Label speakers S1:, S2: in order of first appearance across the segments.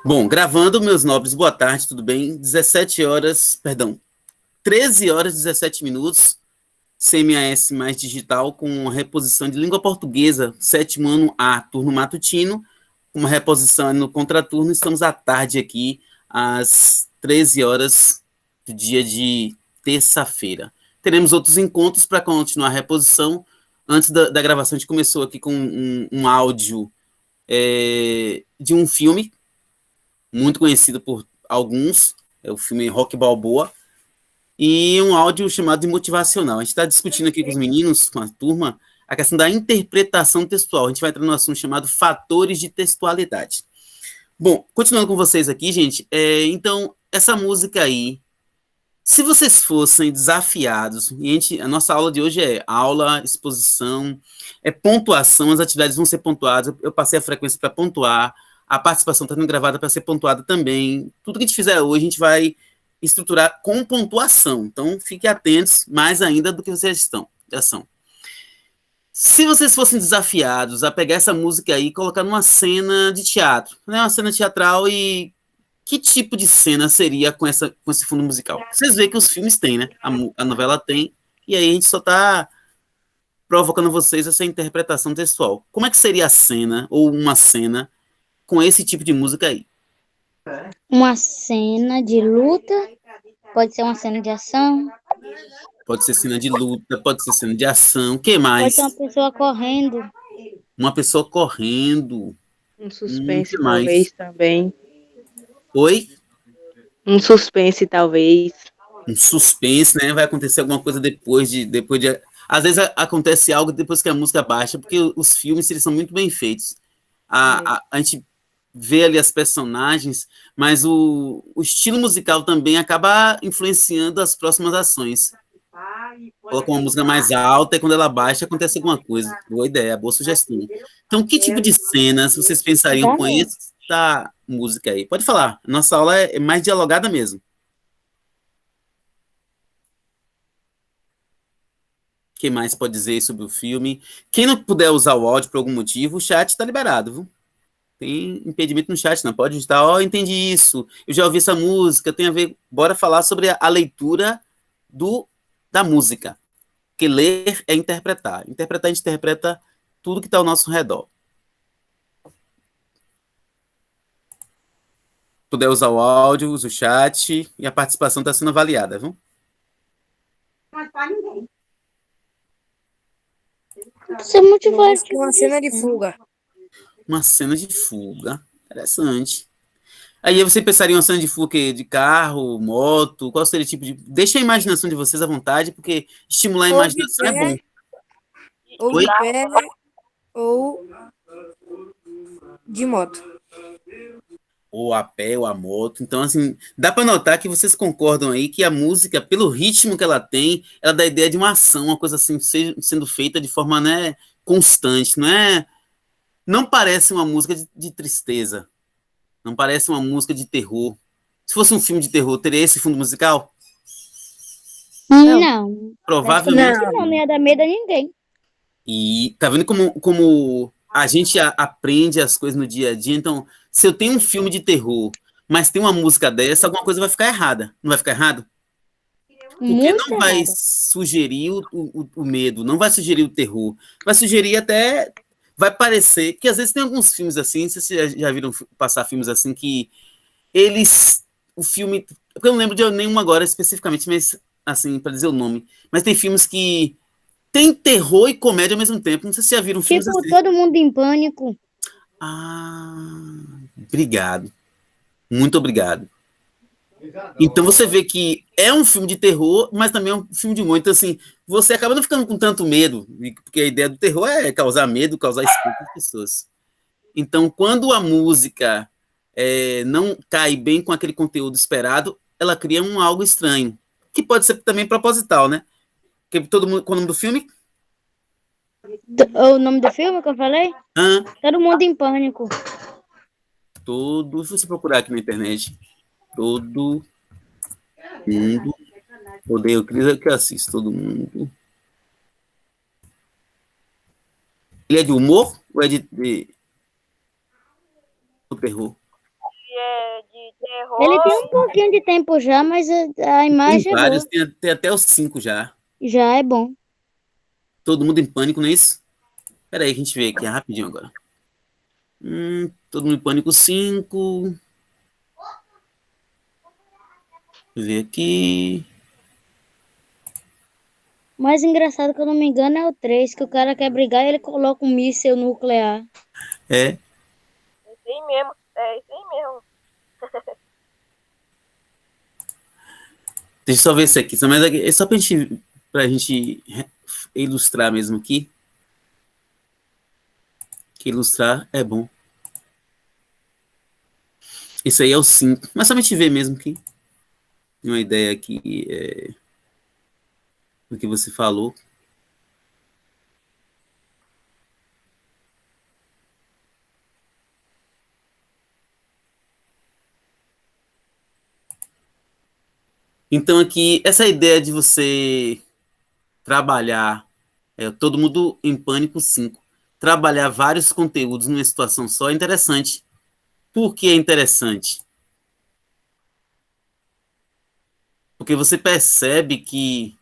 S1: Bom, gravando, meus nobres, boa tarde, tudo bem? 17 horas, perdão, 13 horas e 17 minutos, CMAS mais digital, com reposição de língua portuguesa, sétimo ano A, turno matutino, uma reposição no contraturno, estamos à tarde aqui, às 13 horas do dia de terça-feira. Teremos outros encontros para continuar a reposição. Antes da gravação, a gente começou aqui com um áudio de um filme muito conhecido por alguns, é o filme Rock Balboa, e um áudio chamado de motivacional. A gente está discutindo aqui com os meninos, com a turma, a questão da interpretação textual. A gente vai entrar num assunto chamado fatores de textualidade. Bom, continuando com vocês aqui, gente, então, essa música aí, se vocês fossem desafiados, e a nossa aula de hoje é aula, exposição, pontuação, as atividades vão ser pontuadas, eu passei a frequência para pontuar, a participação está sendo gravada para ser pontuada também. Tudo que a gente fizer hoje, a gente vai estruturar com pontuação. Então, fiquem atentos, mais ainda do que vocês já são. Se vocês fossem desafiados a pegar essa música aí e colocar numa cena de teatro, né, uma cena teatral, e que tipo de cena seria com esse fundo musical? Vocês veem que os filmes têm, né? A novela tem, e aí a gente só está provocando vocês essa interpretação textual. Como é que seria a cena, ou uma cena, com esse tipo de música aí?
S2: Uma cena de luta, pode ser uma cena de ação,
S1: Pode ser cena de luta, pode ser cena de ação, o que
S2: pode ser
S1: mais?
S2: uma pessoa correndo.
S1: Uma pessoa correndo,
S3: Um
S1: o
S3: suspense,
S1: que mais?
S3: talvez, também.
S1: Oi?
S3: Um suspense, talvez.
S1: Um suspense, né? Vai acontecer alguma coisa depois de. Às vezes acontece algo depois que a música baixa, porque os filmes eles são muito bem feitos. A gente vê ali as personagens, mas o estilo musical também acaba influenciando as próximas ações. Coloca uma música mais alta e quando ela baixa acontece alguma coisa. Boa ideia, boa sugestão. Então, que tipo de cenas vocês pensariam com essa música aí? Pode falar. Nossa aula é mais dialogada mesmo. O que mais pode dizer sobre o filme? Quem não puder usar o áudio por algum motivo, o chat está liberado, viu? Tem impedimento no chat, não pode digitar, entendi isso, eu já ouvi essa música, tem a ver, bora falar sobre a leitura da música, porque ler é interpretar, a gente interpreta tudo que está ao nosso redor. Puder usar o áudio, usa o chat, e a participação está sendo avaliada, viu?
S2: Não para ninguém. Isso é muito forte.
S4: Uma cena de fuga.
S1: Uma cena de fuga, interessante. Aí você pensaria em uma cena de fuga de carro, moto, qual seria o tipo de... Deixa a imaginação de vocês à vontade, porque estimular a imaginação é bom.
S4: Ou de pé, ou de moto.
S1: Ou a pé, ou a moto. Então, assim, dá para notar que vocês concordam aí que a música, pelo ritmo que ela tem, ela dá a ideia de uma ação, uma coisa assim, sendo feita de forma, né, constante, não é? Não parece uma música de tristeza, não parece uma música de terror. Se fosse um filme de terror, teria esse fundo musical?
S2: Não.
S1: Provavelmente
S2: Não ia dar medo a ninguém.
S1: E tá vendo como a gente aprende as coisas no dia a dia? Então, se eu tenho um filme de terror, mas tem uma música dessa, alguma coisa vai ficar errada. Não vai ficar errado? Porque
S2: Muito
S1: não vai
S2: errada.
S1: sugerir o medo, não vai sugerir o terror. Vai sugerir até. Vai parecer. Que às vezes tem alguns filmes assim, vocês já viram passar filmes assim que eles. O filme. Eu não lembro de nenhum agora especificamente, mas assim, para dizer o nome. Mas tem filmes que tem terror e comédia ao mesmo tempo. Não sei se já viram filmes
S2: Tipo,
S1: assim.
S2: todo mundo em pânico.
S1: Obrigado. Muito obrigado. Então você vê que é um filme de terror, mas também é um filme de humor. Então, assim, você acaba não ficando com tanto medo, porque a ideia do terror é causar medo, causar espanto nas pessoas. Então, quando a música não cai bem com aquele conteúdo esperado, ela cria algo estranho, que pode ser também proposital, né? Porque todo mundo, qual é o nome do filme?
S2: O nome do filme que eu falei? Todo mundo em pânico.
S1: Se você procurar aqui na internet, todo mundo, odeio Cris, que eu assisto, todo mundo. Ele é de humor ou é de terror?
S5: é de terror.
S2: Ele tem um pouquinho de tempo já, mas a
S1: Tem
S2: imagem é
S1: vários,
S2: boa.
S1: tem até os 5 já.
S2: Já é bom.
S1: Todo mundo em pânico, não é isso? Pera aí que a gente vê aqui rapidinho agora. Todo mundo em pânico 5. Deixa eu ver aqui.
S2: O mais engraçado, que eu não me engano, é o 3, que o cara quer brigar e ele coloca um míssil nuclear.
S1: É.
S5: Isso aí mesmo. É isso aí mesmo.
S1: Deixa eu só ver esse aqui. Mas é só pra gente ilustrar mesmo aqui. Que ilustrar é bom. Isso aí é o 5. Mas só pra gente ver mesmo aqui. Uma ideia aqui do que você falou. Então aqui, essa ideia de você trabalhar, todo mundo em pânico 5, trabalhar vários conteúdos numa situação só é interessante. Por que é interessante? Porque você percebe que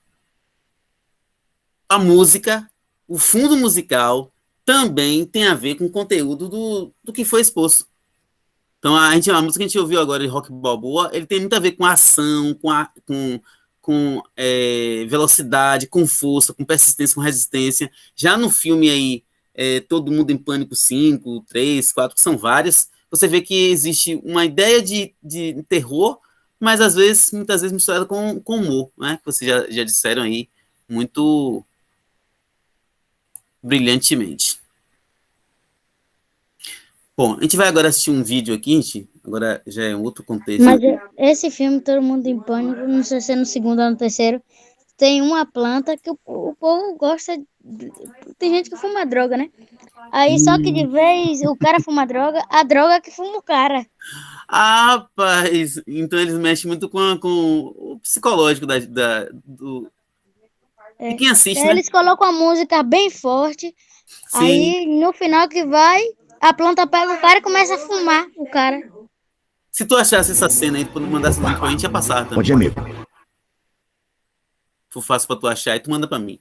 S1: a música, o fundo musical, também tem a ver com o conteúdo do que foi exposto. Então, a música que a gente ouviu agora de Rock Balboa, ele tem muito a ver com ação, com velocidade, com força, com persistência, com resistência. Já no filme aí, Todo Mundo em Pânico 5, 3, 4, que são vários, você vê que existe uma ideia de terror, mas às vezes, muitas vezes misturada com humor, né? Que vocês já disseram aí muito brilhantemente. Bom, a gente vai agora assistir um vídeo aqui, gente. Agora já é um outro contexto.
S2: Mas esse filme, Todo Mundo em Pânico, não sei se é no segundo ou no terceiro, tem uma planta que o povo gosta. Tem gente que fuma droga, né? Aí só que de vez o cara fuma droga, a droga que fuma o cara.
S1: Ah, rapaz, então eles mexem muito com o psicológico de quem assiste,
S2: Aí
S1: né?
S2: eles colocam a música bem forte.
S1: Sim.
S2: Aí no final que vai, a planta pega o cara e começa a fumar o cara.
S1: Se tu achasse essa cena aí, tu mandasse o link pra gente, ia passar também.
S6: Pode, amigo.
S1: For fácil pra tu achar e tu manda pra mim.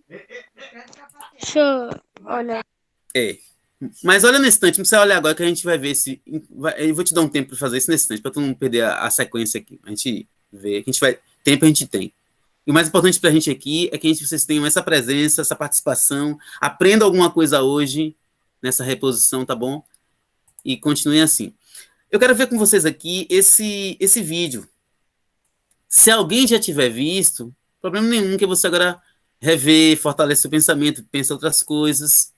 S2: Deixa eu olhar.
S1: É. Mas olha no instante, não precisa olhar agora que a gente vai ver se. Eu vou te dar um tempo pra fazer isso nesse instante, pra tu não perder a sequência aqui. A gente vê, que a gente vai. Tempo a gente tem. E o mais importante pra gente aqui é que vocês tenham essa presença, essa participação, aprendam alguma coisa hoje nessa reposição, tá bom? E continuem assim. Eu quero ver com vocês aqui esse vídeo. Se alguém já tiver visto, problema nenhum que você agora rever, fortalece o pensamento, pensa outras coisas.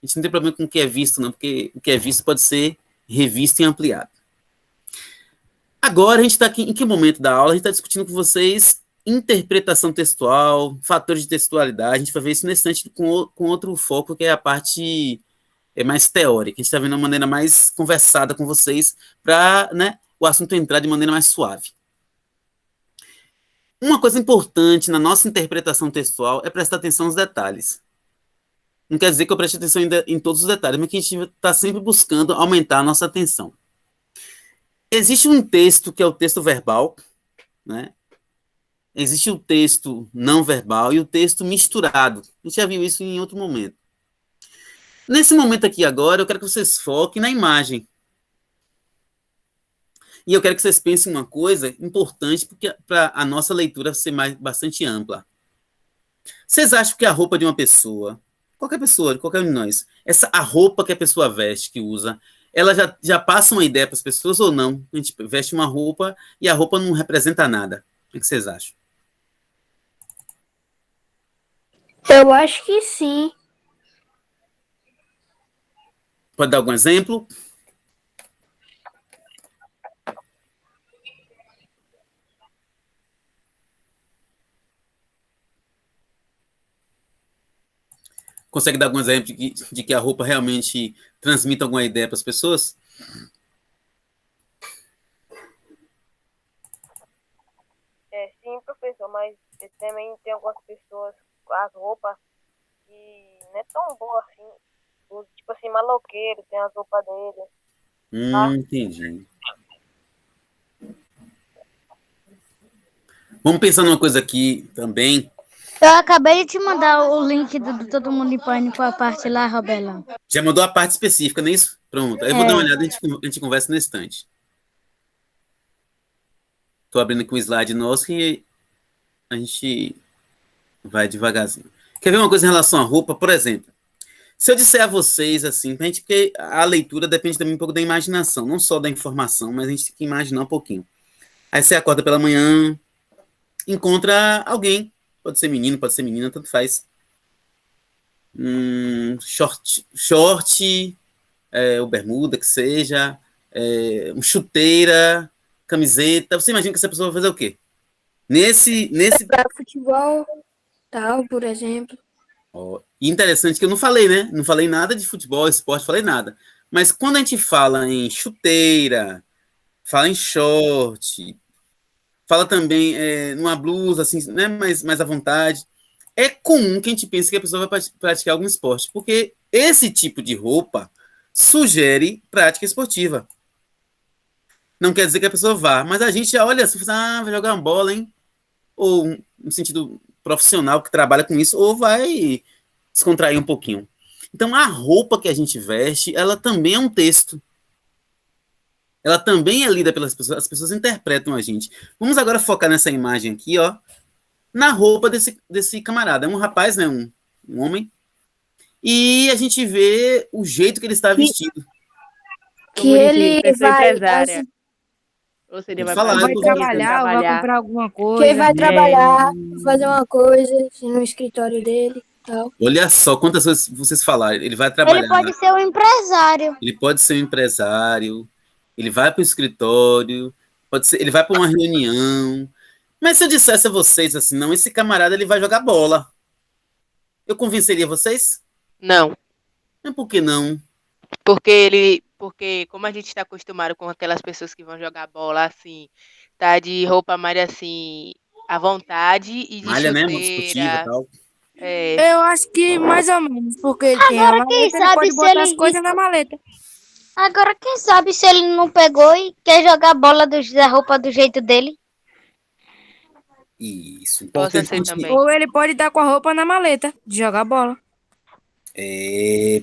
S1: A gente não tem problema com o que é visto, não, porque o que é visto pode ser revisto e ampliado. Agora a gente está aqui, em que momento da aula? A gente está discutindo com vocês interpretação textual, fatores de textualidade. A gente vai ver isso nesse instante com outro foco, que é a parte mais teórica. A gente está vendo uma maneira mais conversada com vocês para, né, o assunto entrar de maneira mais suave. Uma coisa importante na nossa interpretação textual é prestar atenção aos detalhes. Não quer dizer que eu preste atenção em todos os detalhes, mas que a gente está sempre buscando aumentar a nossa atenção. Existe um texto que é o texto verbal, né? Existe o texto não verbal e o texto misturado. A gente já viu isso em outro momento. Nesse momento aqui agora, eu quero que vocês foquem na imagem. E eu quero que vocês pensem uma coisa importante para a nossa leitura ser bastante ampla. Vocês acham que a roupa de uma pessoa, qualquer um de nós, a roupa que a pessoa veste, que usa, ela já passa uma ideia para as pessoas ou não? A gente veste uma roupa e a roupa não representa nada. O que vocês acham?
S7: Eu acho que sim.
S1: Pode dar algum exemplo? Consegue dar algum exemplo de que a roupa realmente transmite alguma ideia para as pessoas?
S5: Sim, professor, mas também tem algumas pessoas com as roupas que não é tão boa assim. Tipo assim, maloqueiro, tem as roupas dele.
S1: Entendi. Vamos pensar numa coisa aqui também.
S2: Eu acabei de te mandar o link do Todo Mundo em Pânico, a parte lá, Robelão.
S1: Já mandou a parte específica, não é isso? Pronto. Aí eu vou dar uma olhada e a gente conversa no instante. Estou abrindo aqui um slide nosso e a gente vai devagarzinho. Quer ver uma coisa em relação à roupa? Por exemplo, se eu disser a vocês, assim, porque a leitura depende também um pouco da imaginação, não só da informação, mas a gente tem que imaginar um pouquinho. Aí você acorda pela manhã, encontra alguém, pode ser menino, pode ser menina, tanto faz. Short, ou bermuda, que seja, chuteira, camiseta. Você imagina que essa pessoa vai fazer o quê? Nesse
S7: Pra futebol, tal, por exemplo.
S1: interessante que eu não falei, né? Não falei nada de futebol, esporte, falei nada. Mas quando a gente fala em chuteira, fala em short, fala também numa blusa, assim, né? Mais à vontade. É comum que a gente pense que a pessoa vai praticar algum esporte, porque esse tipo de roupa sugere prática esportiva. Não quer dizer que a pessoa vá, mas a gente já olha assim, vai jogar uma bola, hein? Ou no sentido profissional que trabalha com isso, ou vai descontrair um pouquinho. Então, a roupa que a gente veste, ela também é um texto. Ela também é lida pelas pessoas, as pessoas interpretam a gente. Vamos agora focar nessa imagem aqui, ó, na roupa desse camarada. É um rapaz, né, um homem, e a gente vê o jeito que ele está vestido.
S7: Que ele vai...
S3: empresária. Ou seria
S1: Pode
S3: vai
S1: falar,
S4: Vai
S1: eu tô
S4: trabalhar, vai comprar alguma
S7: Que ele
S4: coisa.
S7: vai trabalhar, fazer uma coisa no escritório dele, tal.
S1: Olha só quantas vezes vocês falaram. Ele vai
S2: Ele
S1: trabalhar,
S2: pode ser um empresário.
S1: ele pode ser um empresário, ele vai para o escritório, pode ser, ele vai para uma reunião. Mas se eu dissesse a vocês assim, não, esse camarada ele vai jogar bola, eu convenceria vocês?
S3: Não,
S1: Mas por que não?
S3: porque como a gente está acostumado com aquelas pessoas que vão jogar bola assim, tá de roupa mais assim, à vontade e de
S1: Malha, né? Uma esportiva e
S3: chuteira.
S1: tal.
S4: Eu acho que mais ou menos, porque ele tem a
S2: Agora, quem
S4: maleta, ele
S2: sabe
S4: pode
S2: se
S4: botar as
S2: ele...
S4: coisas na maleta.
S2: Agora, quem sabe se ele não pegou e quer jogar bola da roupa do jeito dele?
S1: Isso,
S3: Possa
S1: importante
S3: ser
S1: a gente-
S3: também.
S4: Ou ele pode estar com a roupa na maleta, de jogar bola.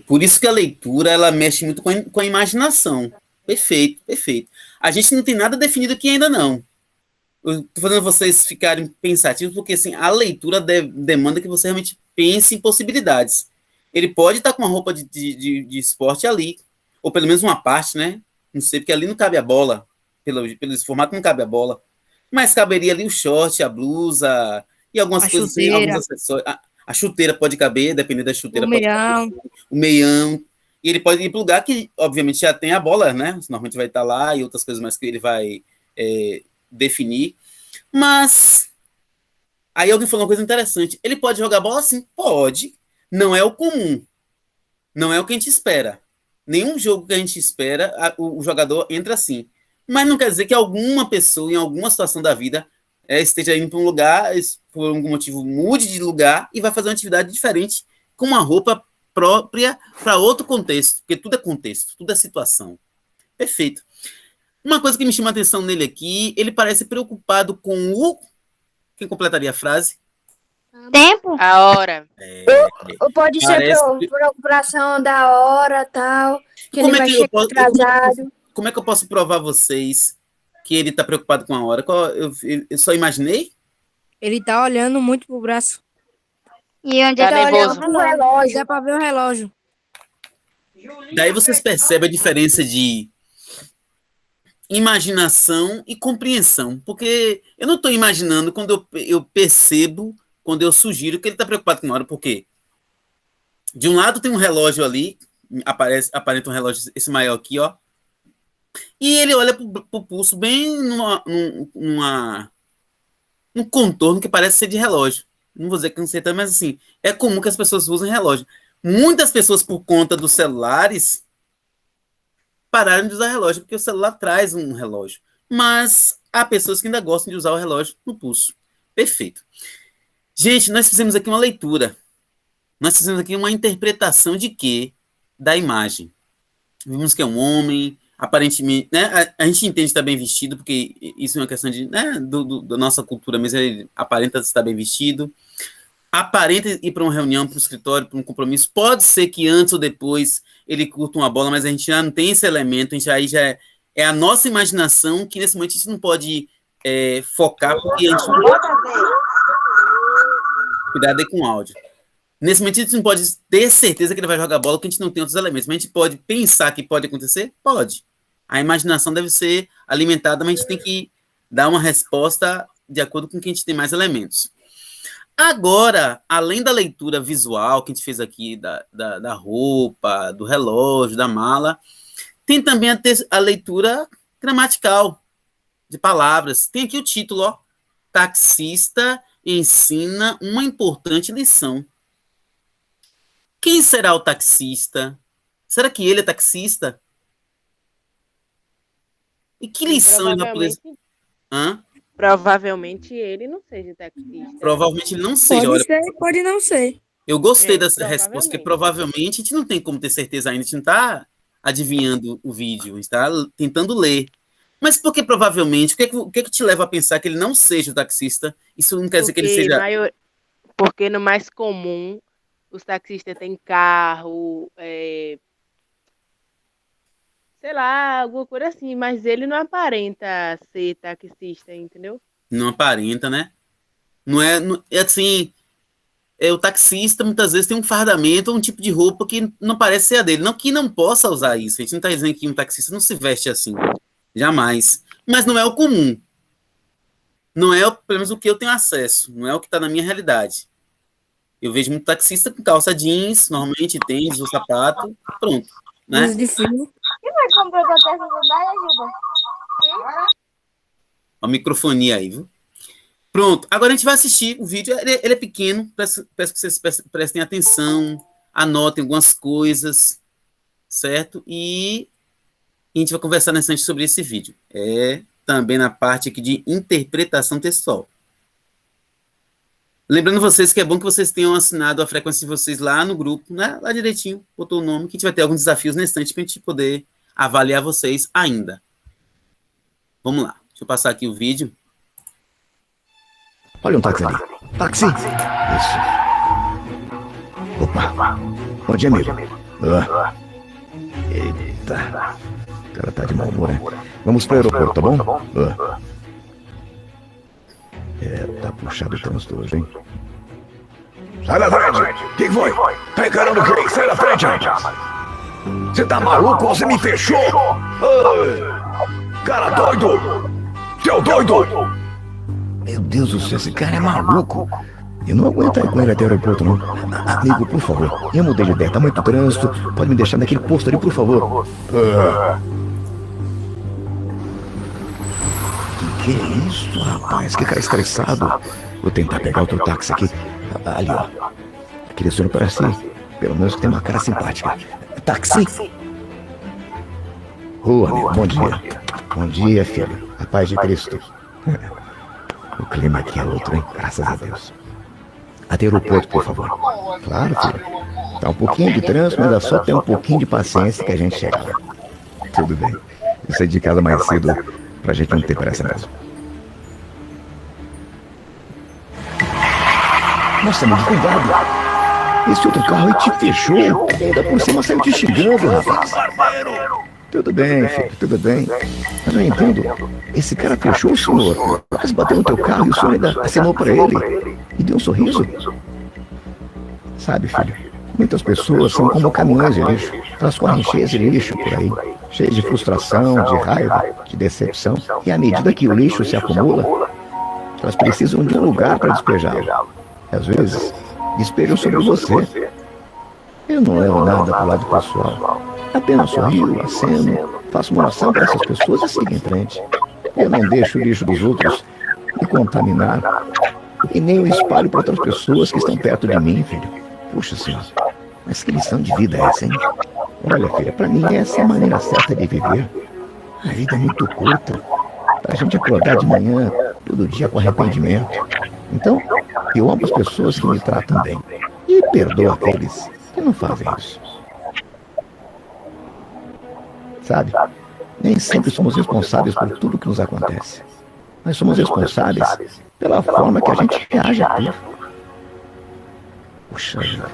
S1: Por isso que a leitura ela mexe muito com a imaginação. Perfeito, perfeito. A gente não tem nada definido aqui ainda não. Eu tô fazendo vocês ficarem pensativos, porque assim, a leitura demanda que você realmente pense em possibilidades. Ele pode estar com uma roupa de esporte ali, ou pelo menos uma parte, né? Não sei, porque ali não cabe a bola. Pelo formato não cabe a bola. Mas caberia ali o short, a blusa e algumas
S4: A
S1: coisas assim,
S4: chuteira.
S1: alguns acessórios. A chuteira pode caber, dependendo da chuteira.
S4: O
S1: Pode
S4: meião.
S1: caber, o meião. E ele pode ir para o lugar que, obviamente, já tem a bola, né? Normalmente vai estar lá e outras coisas mais que ele vai definir. Mas aí alguém falou uma coisa interessante. Ele pode jogar bola? Sim, pode. Não é o comum. Não é o que a gente espera. Nenhum jogo que a gente espera, o jogador entra assim. Mas não quer dizer que alguma pessoa, em alguma situação da vida, esteja indo para um lugar, por algum motivo mude de lugar e vai fazer uma atividade diferente com uma roupa própria para outro contexto. Porque tudo é contexto, tudo é situação. Perfeito. Uma coisa que me chama a atenção nele aqui, ele parece preocupado com o... Quem completaria a frase?
S2: Tempo?
S3: A hora.
S7: Ou pode ser preocupação da hora, tal, que ele vai chegar atrasado.
S1: Como é que eu posso provar a vocês que ele está preocupado com a hora? Eu só imaginei?
S4: Ele tá olhando muito pro braço.
S2: E onde
S3: Tá
S2: é que
S3: nervoso.
S7: O relógio.
S4: Dá pra ver o relógio.
S1: Daí vocês percebem a diferença de imaginação e compreensão. Porque eu não estou imaginando quando eu percebo, quando eu sugiro que ele está preocupado com a hora. Por quê? De um lado tem um relógio ali, aparenta um relógio, esse maior aqui, ó. E ele olha pro pulso bem num contorno que parece ser de relógio. Não vou dizer que não sei tanto, mas assim, é comum que as pessoas usem relógio. Muitas pessoas, por conta dos celulares, pararam de usar relógio, porque o celular traz um relógio. Mas há pessoas que ainda gostam de usar o relógio no pulso. Perfeito. Gente, nós fizemos aqui uma leitura. Nós fizemos aqui uma interpretação de quê? Da imagem. Vimos que é um homem, aparentemente, né, a gente entende estar bem vestido, porque isso é uma questão de, né, da nossa cultura mesmo, ele aparenta estar bem vestido, aparenta ir para uma reunião, para um escritório, para um compromisso, pode ser que antes ou depois ele curta uma bola, mas a gente já não tem esse elemento, a gente aí já é a nossa imaginação, que nesse momento a gente não pode focar, porque a gente não pode... Cuidado aí com o áudio. Nesse momento a gente não pode ter certeza que ele vai jogar bola, porque a gente não tem outros elementos, mas a gente pode pensar que pode acontecer? Pode. A imaginação deve ser alimentada, mas a gente tem que dar uma resposta de acordo com que a gente tem mais elementos. Agora, além da leitura visual que a gente fez aqui, da roupa, do relógio, da mala, tem também a leitura gramatical de palavras. Tem aqui o título, ó, Taxista ensina uma importante lição. Quem será o taxista? Será que ele é taxista? E que lição ele vai poder...
S3: Provavelmente ele não seja taxista.
S1: Provavelmente ele não seja.
S4: Pode ser, pode não ser.
S1: Eu gostei dessa resposta, porque provavelmente a gente não tem como ter certeza ainda, a gente não está adivinhando o vídeo, a gente está tentando ler. Mas por que provavelmente? O que te leva a pensar que ele não seja o taxista? Isso não quer dizer que ele seja...
S3: Porque no mais comum, os taxistas têm carro, sei lá, alguma coisa assim, mas ele não aparenta ser taxista, entendeu?
S1: Não aparenta, né? Não é assim... o taxista muitas vezes tem um fardamento ou um tipo de roupa que não parece ser a dele. Não que não possa usar isso. A gente não está dizendo que um taxista não se veste assim. Jamais. Mas não é o comum. Não é, pelo menos, o que eu tenho acesso. Não é o que está na minha realidade. Eu vejo muito taxista com calça jeans, normalmente tênis, ou sapato, pronto. Né?
S4: De frio.
S7: Quem vai comprar essa sandália, Juba?
S1: A microfonia aí, viu? Pronto, agora a gente vai assistir o vídeo, ele é pequeno, peço que vocês prestem atenção, anotem algumas coisas, certo? E a gente vai conversar nesse instante sobre esse vídeo. Também na parte aqui de interpretação textual. Lembrando vocês que é bom que vocês tenham assinado a frequência de vocês lá no grupo, né? Lá direitinho, botou o nome, que a gente vai ter alguns desafios nesse instante para a gente poder avaliar vocês ainda. Vamos lá, deixa eu passar aqui o vídeo.
S6: Olha um táxi ali. Táxi! Isso. Opa. Bom dia, amigo. Eita. O cara tá de mau humor, né? Vamos pro aeroporto, tá bom? Tá puxado o trânsito hoje, hein? Sai da frente! O que foi? Tá encarando o quê? Sai da frente, rapaz! Você tá maluco? Você me fechou? Cara doido! Seu doido! Meu Deus do céu, esse cara é maluco. Eu não aguento ir com ele até o aeroporto, não. Amigo, por favor, eu mudei de ideia, tá muito trânsito. Pode me deixar naquele posto ali, por favor. Que é isso, rapaz? Que cara estressado. Vou tentar pegar outro táxi aqui. Ali, ó. Aquele senhor parece, pelo menos, que tem uma cara simpática. Táxi? Amigo, bom dia. Bom dia, filho. A paz de Cristo. O clima aqui é outro, hein? Graças a Deus. Até o aeroporto, por favor. Claro, filho. Tá um pouquinho de trânsito, mas é só ter um pouquinho de paciência que a gente chega lá. Tudo bem. Eu saí de casa mais cedo pra gente não ter pressa mesmo. Nossa, amigo, cuidado. Esse outro carro aí te fechou. Ainda por cima saiu te xingando, rapaz. Tudo bem, filho, tudo bem. Mas eu entendo. Esse cara fechou o senhor. Quase bateu no teu carro e o senhor ainda acenou pra ele. E deu um sorriso. Sabe, filho, muitas pessoas são como caminhões de lixo. Elas correm cheias de lixo por aí. Cheias de frustração, de raiva, de decepção. E à medida que o lixo se acumula, elas precisam de um lugar para despejá-lo. Às vezes, despejam sobre você. Eu não levo nada pro lado pessoal. Apenas sorrio, aceno, faço uma oração para essas pessoas e sigo em frente. Eu não deixo o lixo dos outros me contaminar. E nem o espalho para outras pessoas que estão perto de mim, filho. Puxa, senhor, mas que lição de vida é essa, hein? Olha, filha, para mim essa é a maneira certa de viver. A vida é muito curta. Pra gente acordar de manhã, todo dia com arrependimento. Então, eu amo as pessoas que me tratam bem. E perdoo aqueles que não fazem isso. Sabe? Nem sempre somos responsáveis por tudo que nos acontece. Nós somos responsáveis pela forma que a gente reage a tudo. Puxa vida.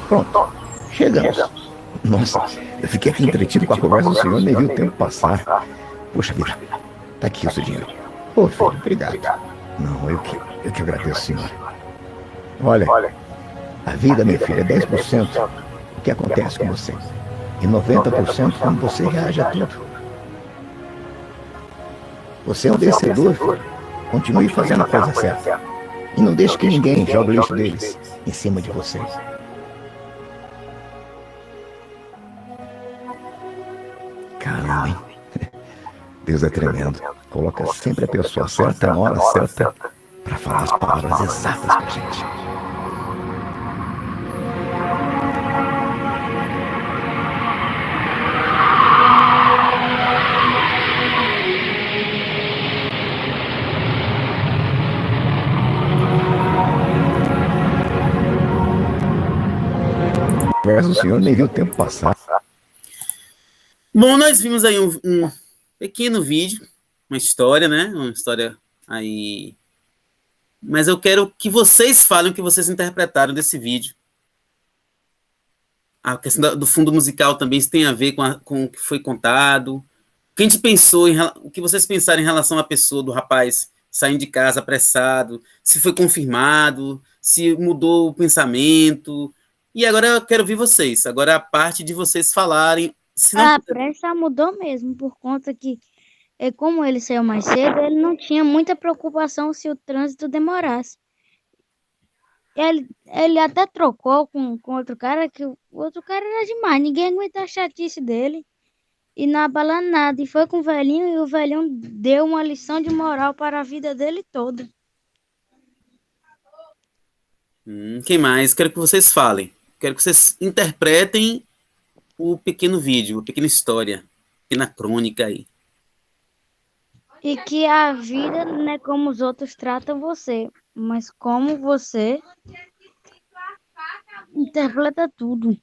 S6: Pronto, chegamos. Nossa, eu fiquei aqui entretido com a conversa do senhor, nem vi o tempo passar. Puxa vida, tá aqui o seu dinheiro. Ô, filho, obrigado. Não, eu que agradeço, senhor. Olha, a vida, meu filho, é 10% o que acontece com você. E 90% como você reage a tudo. Você é um vencedor, filho. Continue fazendo a coisa certa. E não deixe que ninguém jogue o lixo deles em cima de você. Caramba, hein? Deus é tremendo. Coloca sempre a pessoa certa na hora certa para falar as palavras exatas pra gente. Conversa do senhor, nem viu o tempo passar.
S1: Bom, nós vimos aí um pequeno vídeo, uma história, né? Uma história aí. Mas eu quero que vocês falem o que vocês interpretaram desse vídeo. A questão do fundo musical também, isso tem a ver com o que foi contado. O que a gente pensou, o que vocês pensaram em relação à pessoa, do rapaz saindo de casa apressado, se foi confirmado, se mudou o pensamento. E agora eu quero ouvir vocês. Agora a parte de vocês falarem. Se não...
S2: A pressa mudou mesmo, por conta que, como ele saiu mais cedo, ele não tinha muita preocupação se o trânsito demorasse. Ele até trocou com outro cara, que o outro cara era demais, ninguém aguenta a chatice dele. E não abala nada. E foi com o velhinho, e o velhinho deu uma lição de moral para a vida dele toda.
S1: Quem mais? Quero que vocês falem. Quero que vocês interpretem o pequeno vídeo, a pequena história, a pequena crônica aí.
S2: E que a vida não é como os outros tratam você, mas como você interpreta tudo.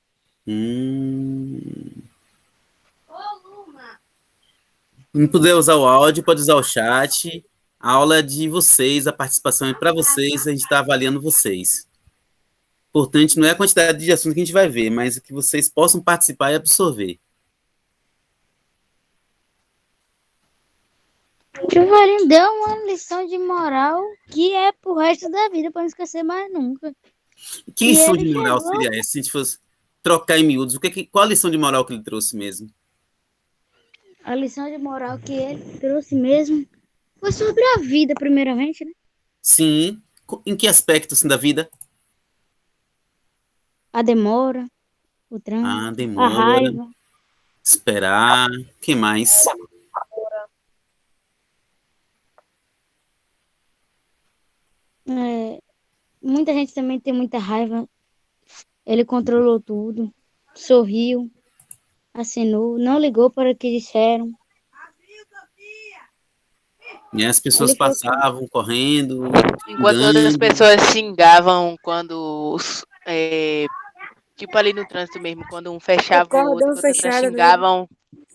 S1: Não puder usar o áudio, pode usar o chat. A aula é de vocês, a participação é para vocês, a gente está avaliando vocês. Importante não é a quantidade de assuntos que a gente vai ver, mas que vocês possam participar e absorver.
S2: O velhinho deu uma lição de moral que é pro resto da vida, para não esquecer mais nunca.
S1: Que lição de moral seria essa? Se a gente fosse trocar em miúdos, qual a lição de moral que ele trouxe mesmo?
S2: A lição de moral que ele trouxe mesmo foi sobre a vida, primeiramente, né?
S1: Sim. Em que aspecto assim, da vida?
S2: A demora, o trânsito,
S1: demora,
S2: a raiva.
S1: Esperar. O que mais?
S2: Muita gente também tem muita raiva. Ele controlou tudo, sorriu, acenou, não ligou para o que disseram.
S1: E as pessoas passavam correndo.
S3: Enquanto outras pessoas xingavam quando tipo ali no trânsito mesmo, quando um fechava o outro, outros xingavam.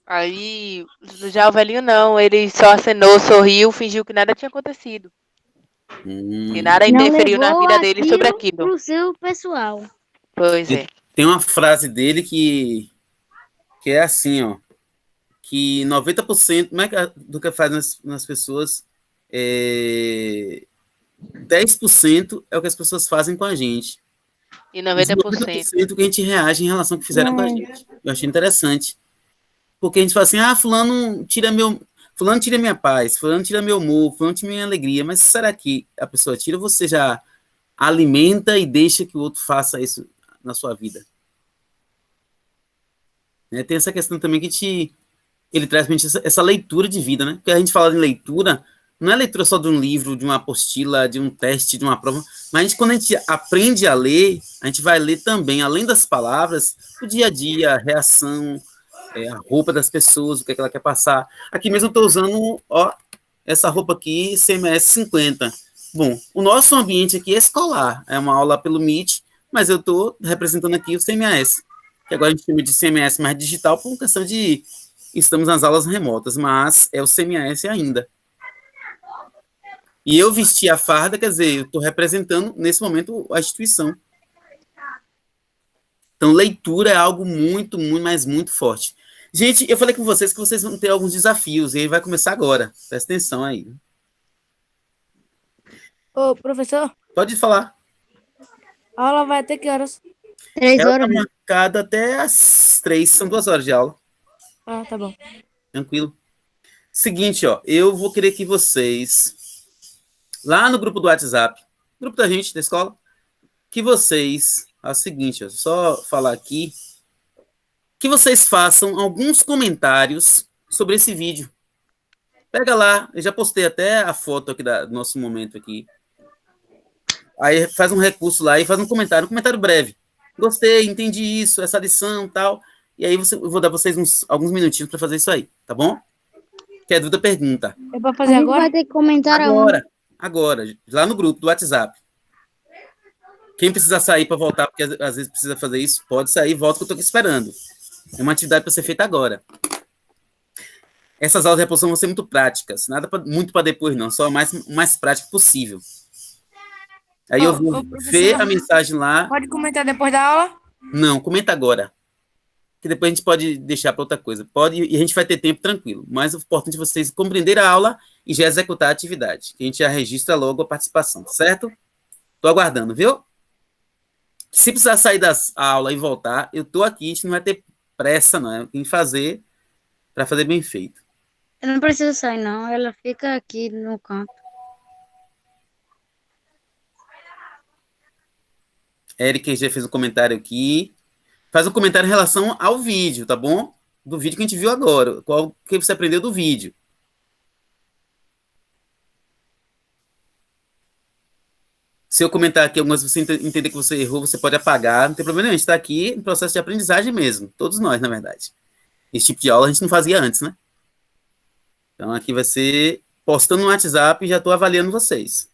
S3: Aí já o velhinho não, ele só acenou, sorriu, fingiu que nada tinha acontecido. Que nada interferiu na vida dele sobre aquilo.
S2: Pro seu pessoal.
S3: Pois é.
S1: Tem uma frase dele que é assim, ó. Que 90% do que faz nas pessoas, 10% é o que as pessoas fazem com a gente.
S3: E 90%.
S1: 90% que a gente reage em relação ao que fizeram com a gente. Eu achei interessante. Porque a gente fala assim, fulano tira minha paz, fulano tira meu humor, fulano tira minha alegria. Mas será que a pessoa tira ou você já alimenta e deixa que o outro faça isso na sua vida? Tem essa questão também que ele traz pra gente essa leitura de vida, né? Porque a gente fala em leitura, não é leitura só de um livro, de uma apostila, de um teste, de uma prova, mas quando a gente aprende a ler, a gente vai ler também, além das palavras, o dia a dia, a reação, a roupa das pessoas, o que ela quer passar. Aqui mesmo eu estou usando, essa roupa aqui, CMS 50. Bom, o nosso ambiente aqui é escolar, é uma aula pelo Meet, mas eu estou representando aqui o CMS, que agora a gente chama de CMS mais digital por questão de estamos nas aulas remotas, mas é o CMAS ainda. E eu vesti a farda, quer dizer, eu estou representando, nesse momento, a instituição. Então, leitura é algo muito, muito, mas muito forte. Gente, eu falei com vocês que vocês vão ter alguns desafios, e aí vai começar agora. Presta atenção aí.
S4: Ô, professor,
S1: Pode falar.
S4: a aula vai até que horas?
S2: 3
S1: Ela
S2: horas,
S1: está
S2: né?
S1: marcada até as 3, são 2 horas de aula.
S4: Ah, tá bom.
S1: Tranquilo. Seguinte, ó, eu vou querer que vocês, lá no grupo do WhatsApp, grupo da gente, da escola, que vocês, é o seguinte, ó, só falar aqui, que vocês façam alguns comentários sobre esse vídeo. Pega lá, eu já postei até a foto aqui do nosso momento aqui. Aí faz um recurso lá e faz um comentário breve. Gostei, entendi isso, essa lição, tal. E aí eu vou dar vocês alguns minutinhos para fazer isso aí, tá bom? Quer dúvida, pergunta.
S4: É pra
S2: A
S4: fazer
S2: gente
S4: agora?
S2: vai ter que comentar aonde?
S1: Agora, lá no grupo do WhatsApp. Quem precisar sair para voltar, porque às vezes precisa fazer isso, pode sair e volta que eu tô aqui esperando. É uma atividade para ser feita agora. Essas aulas de reposição vão ser muito práticas, nada muito para depois, não, só o mais prático possível. Aí eu vou ver a mensagem lá.
S4: Pode comentar depois da aula?
S1: Não, comenta agora. Que depois a gente pode deixar para outra coisa. Pode, e a gente vai ter tempo tranquilo. Mas o importante é vocês compreenderem a aula e já executar a atividade. A gente já registra logo a participação, certo? Estou aguardando, viu? Se precisar sair da aula e voltar, eu estou aqui, a gente não vai ter pressa, não, em fazer, para fazer bem feito.
S2: Eu não preciso sair, não. Ela fica aqui no canto.
S1: Eric já fez um comentário aqui. Faz um comentário em relação ao vídeo, tá bom? Do vídeo que a gente viu agora. Qual que você aprendeu do vídeo? Se eu comentar aqui algumas, você entender que você errou, você pode apagar, não tem problema nenhum. A gente está aqui em processo de aprendizagem mesmo. Todos nós, na verdade. Esse tipo de aula a gente não fazia antes, né? Então aqui vai ser postando no WhatsApp e já estou avaliando vocês.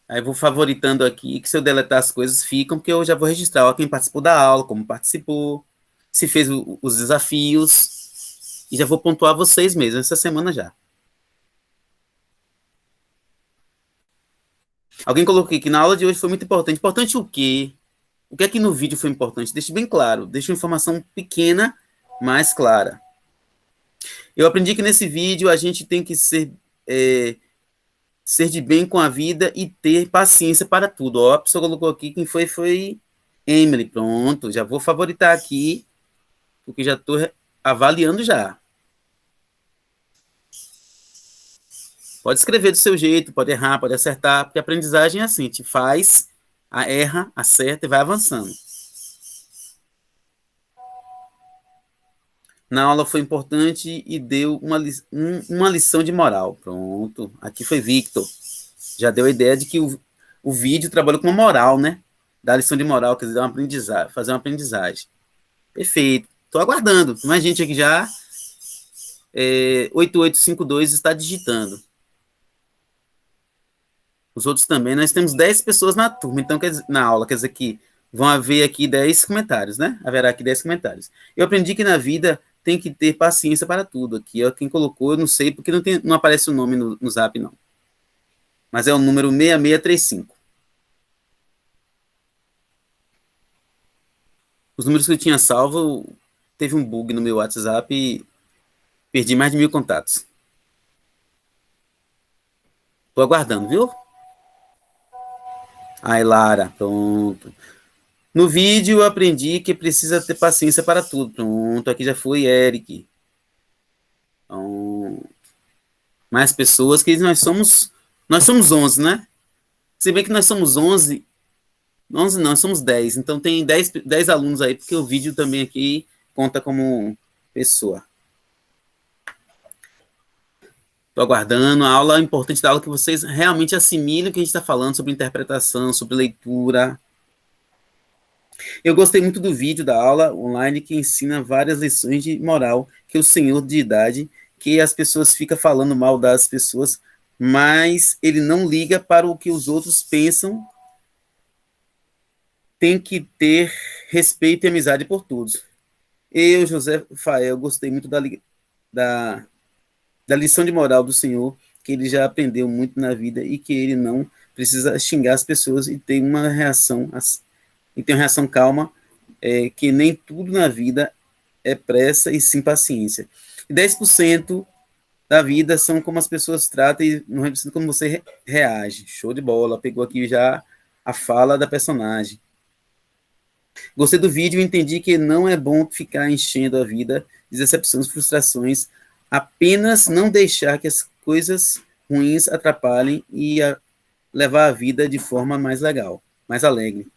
S1: Aí vou favoritando aqui, que se eu deletar as coisas ficam, porque eu já vou registrar ó, quem participou da aula, como participou, se fez os desafios, e já vou pontuar vocês mesmo, essa semana já. Alguém colocou aqui que na aula de hoje foi muito importante. Importante o quê? O que é que no vídeo foi importante? Deixe bem claro, deixe uma informação pequena, mas clara. Eu aprendi que nesse vídeo a gente tem que ser de bem com a vida e ter paciência para tudo. Ó, a pessoa colocou aqui, quem foi Emily. Pronto, já vou favoritar aqui, porque já estou avaliando já. Pode escrever do seu jeito, pode errar, pode acertar, porque a aprendizagem é assim, a gente faz, erra, acerta e vai avançando. Na aula foi importante e deu uma lição de moral. Pronto, aqui foi Victor. Já deu a ideia de que o vídeo trabalha com uma moral, né? Dar lição de moral, quer dizer, fazer uma aprendizagem. Perfeito. Estou aguardando. Tem mais gente aqui já. 8852 está digitando. Os outros também. Nós temos 10 pessoas na turma, então, na aula, quer dizer que vão haver aqui 10 comentários, né? Haverá aqui 10 comentários. Eu aprendi que na vida tem que ter paciência para tudo. Aqui, ó, quem colocou, eu não sei, porque não aparece o nome no Zap, não. Mas é o número 6635. Os números que eu tinha salvo, teve um bug no meu WhatsApp e perdi mais de 1000 contatos. Estou aguardando, viu? Ai, Lara, pronto. No vídeo eu aprendi que precisa ter paciência para tudo. Pronto, aqui já foi Eric. Então, mais pessoas que nós somos 11, né? Se bem que nós somos 11 não, nós somos 10. Então tem 10 alunos aí, porque o vídeo também aqui conta como pessoa. Estou aguardando. A aula importante da aula é que vocês realmente assimilem o que a gente está falando sobre interpretação, sobre leitura. Eu gostei muito do vídeo da aula online que ensina várias lições de moral, que o senhor de idade, que as pessoas ficam falando mal das pessoas, mas ele não liga para o que os outros pensam. Tem que ter respeito e amizade por todos. Eu, José Fael, gostei muito da, da lição de moral do senhor, que ele já aprendeu muito na vida e que ele não precisa xingar as pessoas e ter uma reação, e ter uma reação calma, que nem tudo na vida é pressa e sim paciência. E 10% da vida são como as pessoas tratam e 90% como você reage. Show de bola, pegou aqui já a fala da personagem. Gostei do vídeo e entendi que não é bom ficar enchendo a vida de decepções, frustrações, apenas não deixar que as coisas ruins atrapalhem e levar a vida de forma mais legal, mais alegre.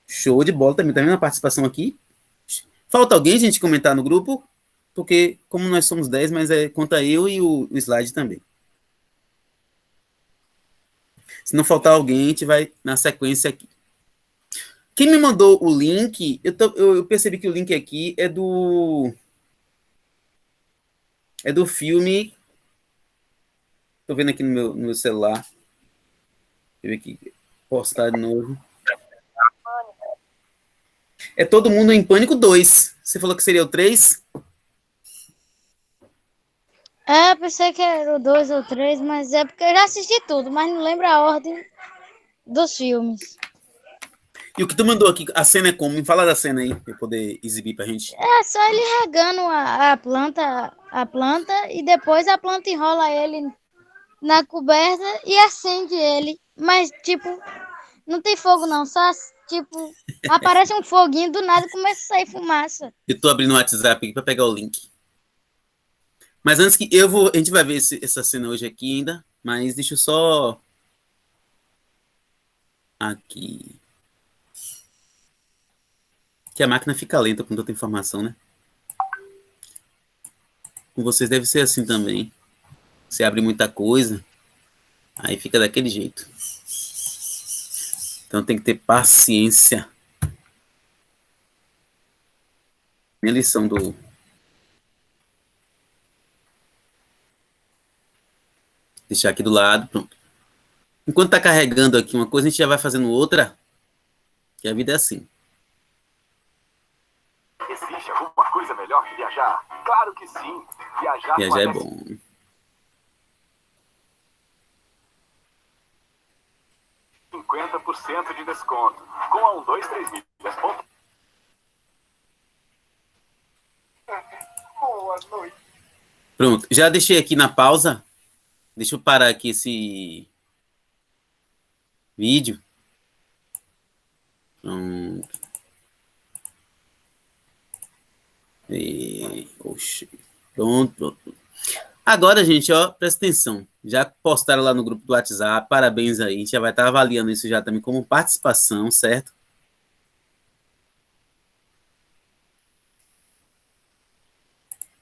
S1: Show de bola também. Tá vendo a participação aqui? Falta alguém, gente, comentar no grupo? Porque, como nós somos 10, mas conta eu e o slide também. Se não faltar alguém, a gente vai na sequência aqui. Quem me mandou o link, eu percebi que o link aqui é do filme. Tô vendo aqui no meu celular. Deixa eu ver aqui. Postar de novo. É Todo Mundo em Pânico 2. Você falou que seria o 3?
S2: Pensei que era o 2 ou 3, mas é porque eu já assisti tudo, mas não lembro a ordem dos filmes.
S1: E o que tu mandou aqui, a cena é como? Me fala da cena aí, pra eu poder exibir pra gente.
S2: É só ele regando a planta, e depois a planta enrola ele na coberta e acende ele. Mas, tipo, não tem fogo não, só, tipo, aparece um foguinho do nada e começa a sair fumaça.
S1: Eu tô abrindo o WhatsApp aqui pra pegar o link. Mas antes que a gente vai ver essa cena hoje aqui ainda, mas deixa eu só aqui. Que a máquina fica lenta com tanta informação, né? Com vocês deve ser assim também. Você abre muita coisa, aí fica daquele jeito. Então tem que ter paciência. Minha lição do... Deixar aqui do lado, pronto. Enquanto tá carregando aqui uma coisa, a gente já vai fazendo outra, que a vida é assim.
S8: Existe alguma coisa melhor que viajar? Claro que sim.
S1: Viajar é bom.
S8: %50 de desconto. Com a 123 milhas. Boa noite.
S1: Pronto, já deixei aqui na pausa. Deixa eu parar aqui esse vídeo. Oxi. Pronto. Agora, gente, ó, presta atenção. Já postaram lá no grupo do WhatsApp, parabéns aí. A gente já vai estar avaliando isso já também como participação, certo?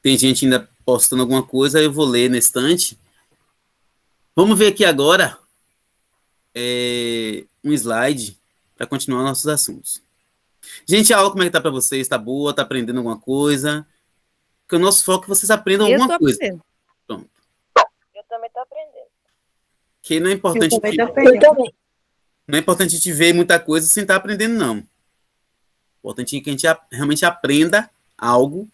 S1: Tem gente ainda postando alguma coisa, eu vou ler na estante. Vamos ver aqui agora um slide para continuar nossos assuntos. Gente, a aula como é que tá para vocês? Tá boa? Tá aprendendo alguma coisa? Porque o nosso foco é que vocês aprendam alguma coisa. Pronto.
S5: Eu também tô aprendendo.
S1: Que não é importante. Não é importante a gente ver muita coisa sem estar aprendendo, não. O importante é que a gente realmente aprenda algo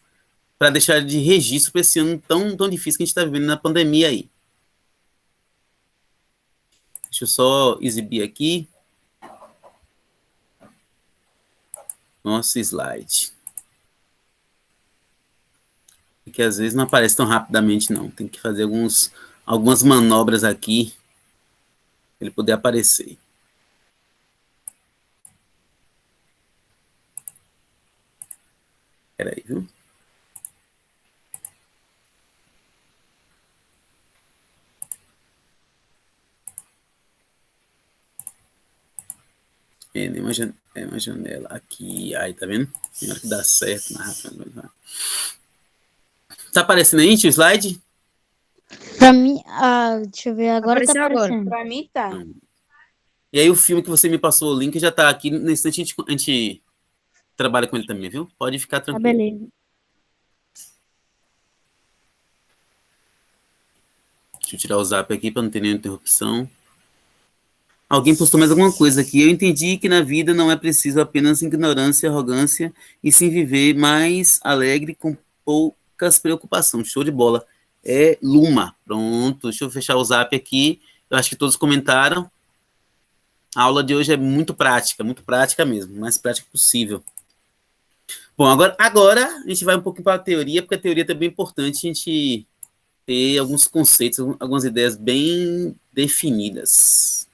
S1: para deixar de registro para esse ano tão difícil que a gente está vivendo na pandemia aí. Deixa eu só exibir aqui. Nosso slide. Porque às vezes não aparece tão rapidamente, não. Tem que fazer algumas manobras aqui para ele poder aparecer. Espera aí, viu? É uma janela aqui. Aí, tá vendo? Tem hora que dá certo. Tá aparecendo aí, tio, o slide?
S2: Pra mim, deixa eu ver, agora
S4: Apareceu
S2: tá
S4: agora.
S2: aparecendo.
S3: Pra mim tá.
S1: E aí o filme que você me passou o link já tá aqui. Nesse instante a gente trabalha com ele também, viu? Pode ficar
S2: Tá,
S1: tranquilo.
S2: beleza.
S1: Deixa eu tirar o zap aqui para não ter nenhuma interrupção. Alguém postou mais alguma coisa aqui. Eu entendi que na vida não é preciso apenas ignorância e arrogância, e sim viver mais alegre com poucas preocupações. Show de bola. É Luma. Pronto, deixa eu fechar o zap aqui. Eu acho que todos comentaram. A aula de hoje é muito prática mesmo, mais prática possível. Bom, agora a gente vai um pouquinho para a teoria, porque a teoria também é importante a gente ter alguns conceitos, algumas ideias bem definidas.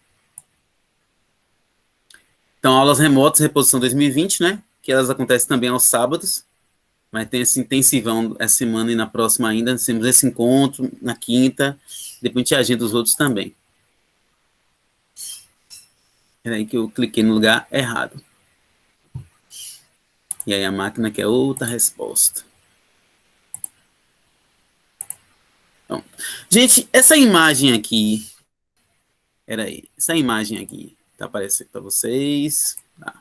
S1: Então, aulas remotas, reposição 2020, né? Que elas acontecem também aos sábados, mas tem esse intensivão essa semana e na próxima ainda. Temos esse encontro na quinta, depois a gente agenda os outros também. Peraí que eu cliquei no lugar errado. E aí a máquina quer outra resposta. Então, gente, essa imagem aqui... Peraí, essa imagem aqui tá aparecendo para vocês. Tá.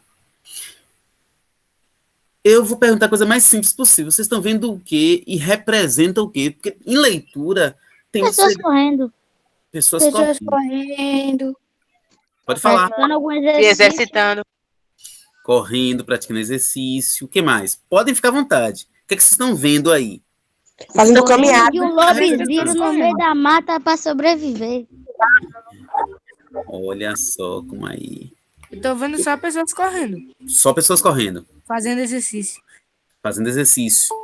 S1: Eu vou perguntar a coisa mais simples possível. Vocês estão vendo o quê e representa o quê? Porque em leitura tem...
S2: Pessoas correndo.
S1: Pessoas
S7: correndo.
S1: Pode falar.
S2: Praticando algum
S3: Se
S2: exercício.
S3: exercitando.
S1: Correndo, praticando exercício. O que mais? Podem ficar à vontade. O que, é que vocês estão vendo aí?
S7: Fazendo caminhada.
S2: E o lobizinho no meio da mata para sobreviver.
S1: Olha só como aí.
S4: Eu tô vendo só pessoas correndo,
S1: Só pessoas correndo,
S4: fazendo exercício.
S1: fazendo exercício.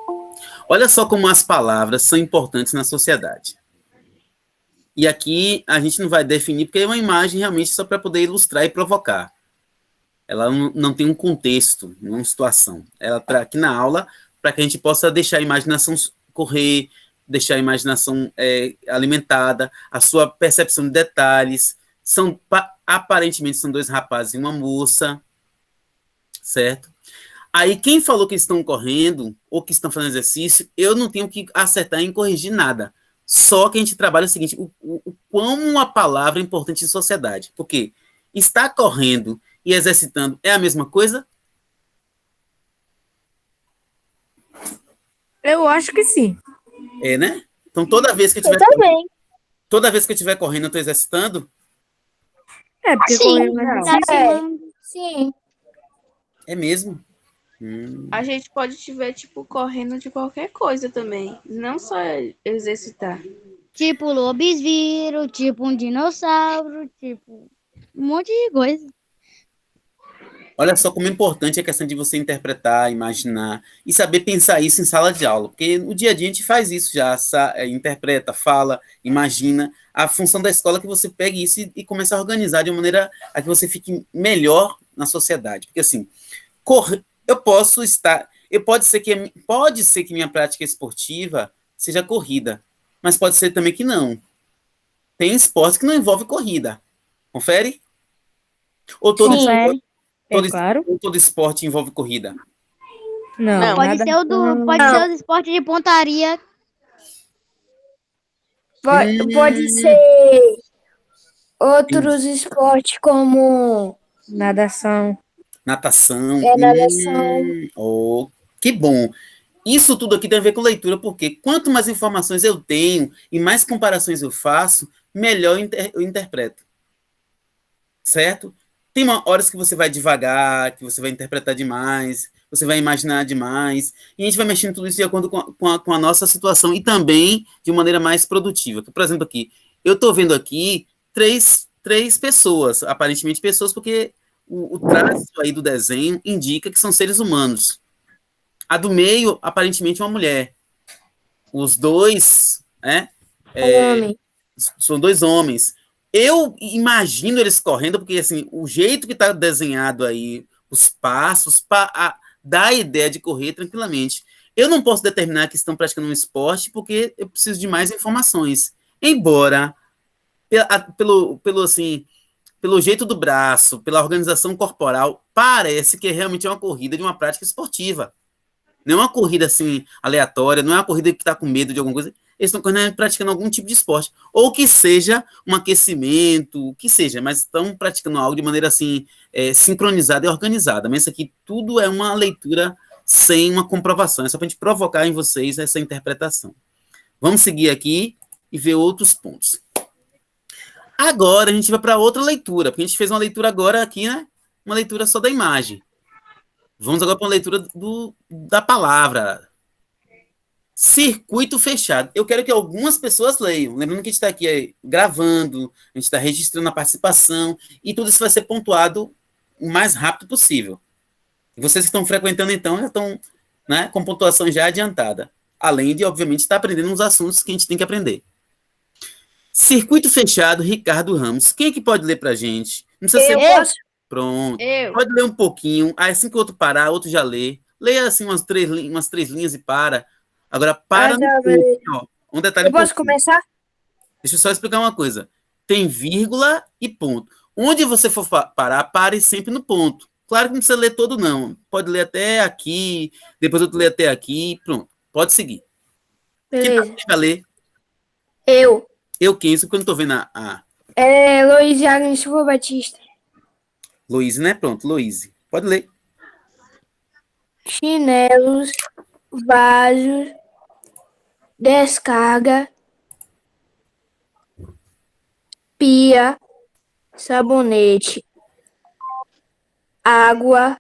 S1: Olha só como as palavras são importantes na sociedade. E aqui a gente não vai definir, porque é uma imagem realmente só para poder ilustrar e provocar. Ela não tem um contexto, não uma situação. Ela está aqui na aula para que a gente possa deixar a imaginação correr, deixar a imaginação alimentada, a sua percepção de detalhes. Aparentemente são 2 rapazes e uma moça, certo? Aí quem falou que estão correndo ou que estão fazendo exercício, eu não tenho que acertar em corrigir nada. Só que a gente trabalha o seguinte, o quão uma palavra é importante em sociedade. Porque estar correndo e exercitando é a mesma coisa?
S4: Eu acho que sim.
S1: É, né? Então toda vez que eu estiver correndo, eu estou exercitando?
S4: É, porque correr mais
S7: Sim.
S1: É mesmo?
S9: A gente pode estiver, tipo, correndo de qualquer coisa também. Não só exercitar.
S2: Tipo lobis viro, tipo um dinossauro, tipo um monte de coisa.
S1: Olha só como é importante a questão de você interpretar, imaginar e saber pensar isso em sala de aula, porque no dia a dia a gente faz isso já, interpreta, fala, imagina. A função da escola é que você pegue isso e comece a organizar de uma maneira a que você fique melhor na sociedade. Porque assim, pode ser que minha prática esportiva seja corrida, mas pode ser também que não. Tem esportes que não envolvem corrida. Confere? Ou todo
S2: Confere.
S4: claro.
S1: todo esporte envolve corrida?
S4: Não.
S2: Pode ser o esporte de pontaria.
S7: Pode ser outros esportes como
S4: Natação.
S1: Natação.
S7: natação.
S1: Oh, que bom. Isso tudo aqui tem a ver com leitura, porque quanto mais informações eu tenho e mais comparações eu faço, melhor eu interpreto. Certo? Tem horas que você vai devagar, que você vai interpretar demais, você vai imaginar demais, e a gente vai mexendo tudo isso de acordo com a nossa situação e também de maneira mais produtiva. Por exemplo, aqui, eu estou vendo aqui três pessoas, aparentemente pessoas, porque o traço aí do desenho indica que são seres humanos. A do meio, aparentemente, uma mulher. Os dois, são 2 homens. Eu imagino eles correndo, porque assim, o jeito que está desenhado aí, os passos, dá a ideia de correr tranquilamente. Eu não posso determinar que estão praticando um esporte, porque eu preciso de mais informações. Embora, pelo jeito do braço, pela organização corporal, parece que realmente é uma corrida de uma prática esportiva. Não é uma corrida assim, aleatória, não é uma corrida que está com medo de alguma coisa. Eles estão praticando algum tipo de esporte. Ou que seja um aquecimento, o que seja, mas estão praticando algo de maneira assim, sincronizada e organizada. Mas isso aqui tudo é uma leitura sem uma comprovação. É só para a gente provocar em vocês essa interpretação. Vamos seguir aqui e ver outros pontos. Agora a gente vai para outra leitura, porque a gente fez uma leitura agora aqui, né? Uma leitura só da imagem. Vamos agora para uma leitura da palavra. Circuito fechado. Eu quero que algumas pessoas leiam. Lembrando que a gente está aqui gravando, a gente está registrando a participação, e tudo isso vai ser pontuado o mais rápido possível. Vocês que estão frequentando, então, já estão, né, com pontuação já adiantada. Além de, obviamente, estar aprendendo uns assuntos que a gente tem que aprender. Circuito fechado, Ricardo Ramos. Quem é que pode ler para a gente? Não precisa ser...
S7: posso.
S1: Pronto.
S3: Eu.
S1: Pode ler um pouquinho. Aí, assim que o outro parar, outro já lê. Leia assim umas três linhas e para. Agora, para no ponto, ó. Um detalhe
S7: Eu posso
S1: importante.
S7: começar?
S1: Deixa eu só explicar uma coisa. Tem vírgula e ponto. Onde você for parar, pare sempre no ponto. Claro que não precisa ler todo, não. Pode ler até aqui, depois outro lê até aqui, pronto. Pode seguir.
S7: Beleza.
S1: Quem vai ler?
S7: Eu.
S1: Eu quem? Isso porque eu não tô vendo a
S7: Luiz Agnes Silva Batista.
S1: Luíse, né? Pronto, Luíse. Pode ler.
S7: Chinelos, vasos, descarga, pia, sabonete, água,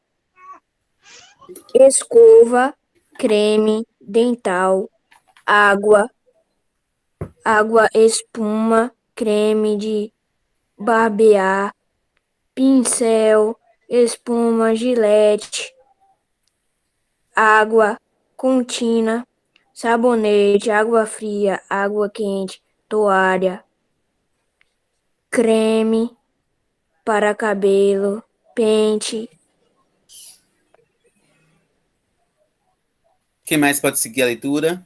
S7: escova, creme dental, água, espuma, creme de barbear, pincel, espuma, gilete, água, contina, sabonete, água fria, água quente, toalha, creme para cabelo, pente.
S1: Quem mais pode seguir a leitura?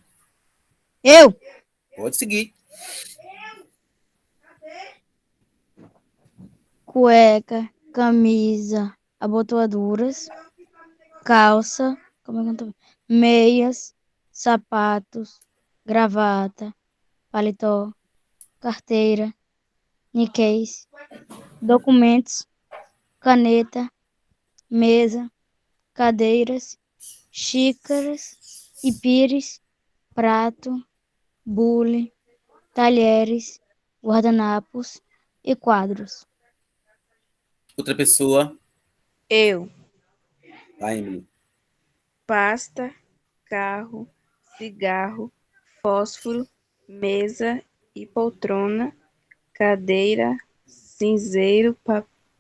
S2: Eu.
S1: Pode seguir.
S2: Cueca, camisa, abotoaduras, calça, meias, sapatos, gravata, paletó, carteira, níqueis, documentos, caneta, mesa, cadeiras, xícaras e pires, prato, bule, talheres, guardanapos e quadros.
S1: Outra pessoa.
S3: Eu.
S1: Vai, Emily.
S9: Pasta, carro, cigarro, fósforo, mesa e poltrona, cadeira, cinzeiro,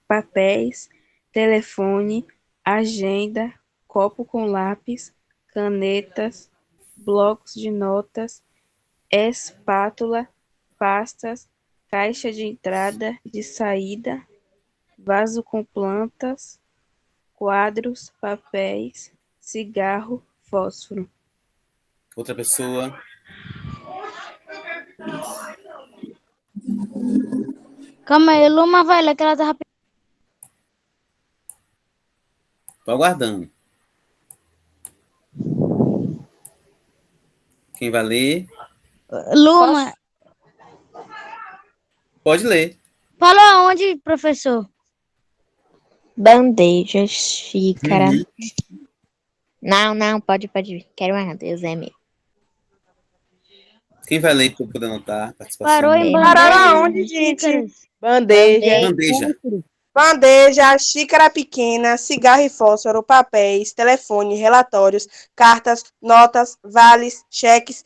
S9: papéis, telefone, agenda, copo com lápis, canetas, blocos de notas, espátula, pastas, caixa de entrada, de saída, vaso com plantas, quadros, papéis, cigarro, fósforo.
S1: Outra pessoa.
S2: Calma aí, Luma vai ler que ela tava...
S1: Tô aguardando. Quem vai ler?
S2: Luma,
S1: Pode ler.
S2: falou aonde, professor?
S10: Bandeja, xícara.
S1: Uhum.
S10: Não, pode vir. Quero mais, Deus é meu.
S1: Quem vai ler para eu poder anotar a participação?
S2: Parou em
S11: Pararam
S2: bandeja,
S11: aonde, gente?
S2: xícaras.
S3: Bandeja.
S11: Bandeja, xícara pequena, cigarro e fósforo, papéis, telefone, relatórios, cartas, notas, vales, cheques,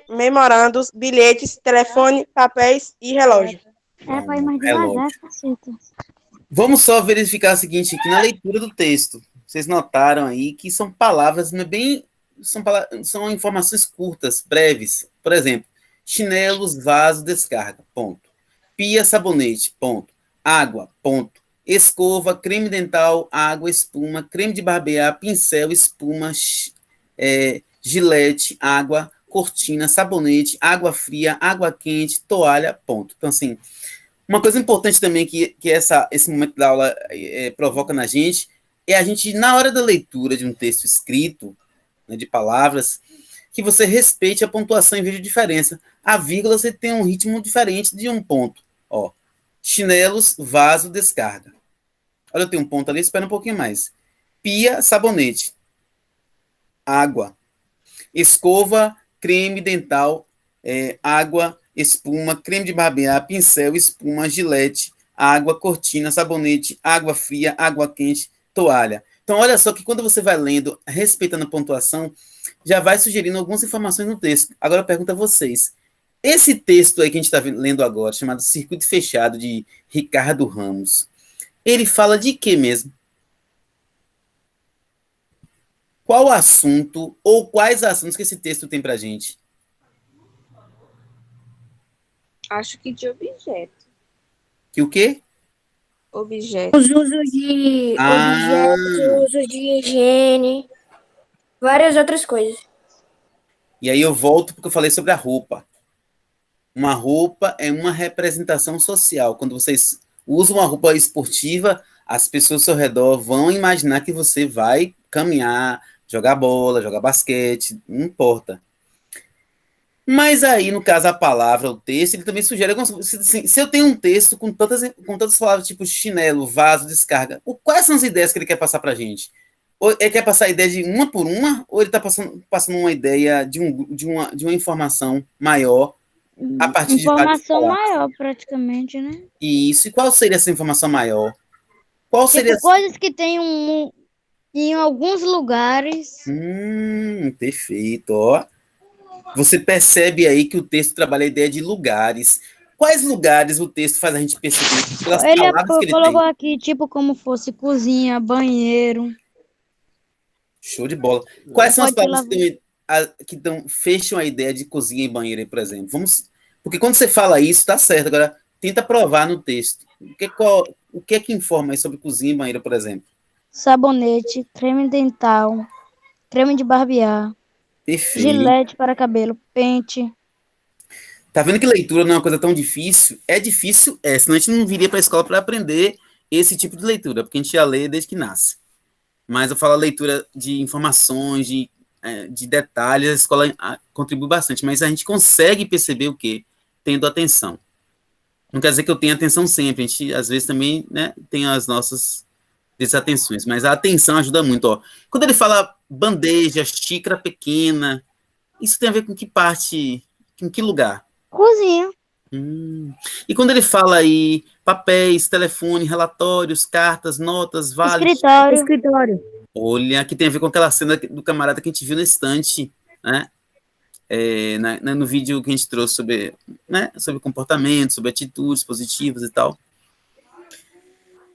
S11: memorandos, bilhetes, telefone, papéis e relógio.
S2: É pra ir mais devagar, caceta.
S1: Vamos só verificar o seguinte aqui na leitura do texto. Vocês notaram aí que são palavras bem... São informações curtas, breves. Por exemplo, chinelos, vaso, descarga, ponto. Pia, sabonete, ponto. Água, ponto. Escova, creme dental, água, espuma, creme de barbear, pincel, espuma, gilete, água, cortina, sabonete, água fria, água quente, toalha, ponto. Então, assim, uma coisa importante também que esse momento da aula provoca na gente é a gente, na hora da leitura de um texto escrito, né, de palavras, que você respeite a pontuação em vez de diferença. A vírgula você tem um ritmo diferente de um ponto. Ó, chinelos, vaso, descarga. Olha, eu tenho um ponto ali, espera um pouquinho mais. Pia, sabonete. Água. Escova, creme dental, água, espuma, creme de barbear, pincel, espuma, gilete, água, cortina, sabonete, água fria, água quente, toalha. Então, olha só que quando você vai lendo, respeitando a pontuação, já vai sugerindo algumas informações no texto. Agora eu pergunto a vocês. Esse texto aí que a gente está lendo agora, chamado Circuito Fechado, de Ricardo Ramos, ele fala de quê mesmo? Qual assunto ou quais assuntos que esse texto tem pra gente?
S9: Acho que de objeto.
S1: Que o quê?
S9: Objeto.
S7: Os usos de objetos, usos de higiene, várias outras coisas.
S1: E aí eu volto porque eu falei sobre a roupa. Uma roupa é uma representação social. Quando vocês usam uma roupa esportiva, as pessoas ao seu redor vão imaginar que você vai caminhar, jogar bola, jogar basquete, não importa. Mas aí, no caso, a palavra, o texto, ele também sugere algumas coisas. Se eu tenho um texto com tantas palavras, tipo chinelo, vaso, descarga, quais são as ideias que ele quer passar pra gente? Ou ele quer passar a ideia de uma por uma, ou ele está passando uma ideia de uma informação maior a partir de várias
S2: Informação
S1: palavras?
S2: maior, praticamente, né?
S1: Isso. E qual seria essa informação maior? Qual seria...
S2: coisas que tem em alguns lugares.
S1: Perfeito, ó. Você percebe aí que o texto trabalha a ideia de lugares. Quais lugares o texto faz a gente perceber? Pelas palavras que ele
S2: colocou
S1: tem.
S2: aqui, tipo, como fosse cozinha, banheiro.
S1: Show de bola. Quais são as palavras que fecham a ideia de cozinha e banheiro aí, por exemplo? Porque quando você fala isso, tá certo. Agora, tenta provar no texto. O que é que informa aí sobre cozinha e banheiro, por exemplo?
S2: Sabonete, creme dental, creme de barbear,
S1: Perfeito.
S2: gilete para cabelo, pente.
S1: Tá vendo que leitura não é uma coisa tão difícil? É difícil, senão a gente não viria para a escola para aprender esse tipo de leitura, porque a gente já lê desde que nasce. Mas eu falo a leitura de informações, de detalhes, a escola contribui bastante, mas a gente consegue perceber o quê? Tendo atenção. Não quer dizer que eu tenha atenção sempre, a gente às vezes também, né, tem as nossas desatenções, mas a atenção ajuda muito. Ó. Quando ele fala bandeja, xícara pequena, isso tem a ver com que parte, com que lugar?
S2: Cozinha.
S1: E quando ele fala aí papéis, telefone, relatórios, cartas, notas, vales...
S7: Escritório.
S1: Olha, que tem a ver com aquela cena do camarada que a gente viu na estante, né? No vídeo que a gente trouxe sobre, né, sobre comportamento, sobre atitudes positivas e tal.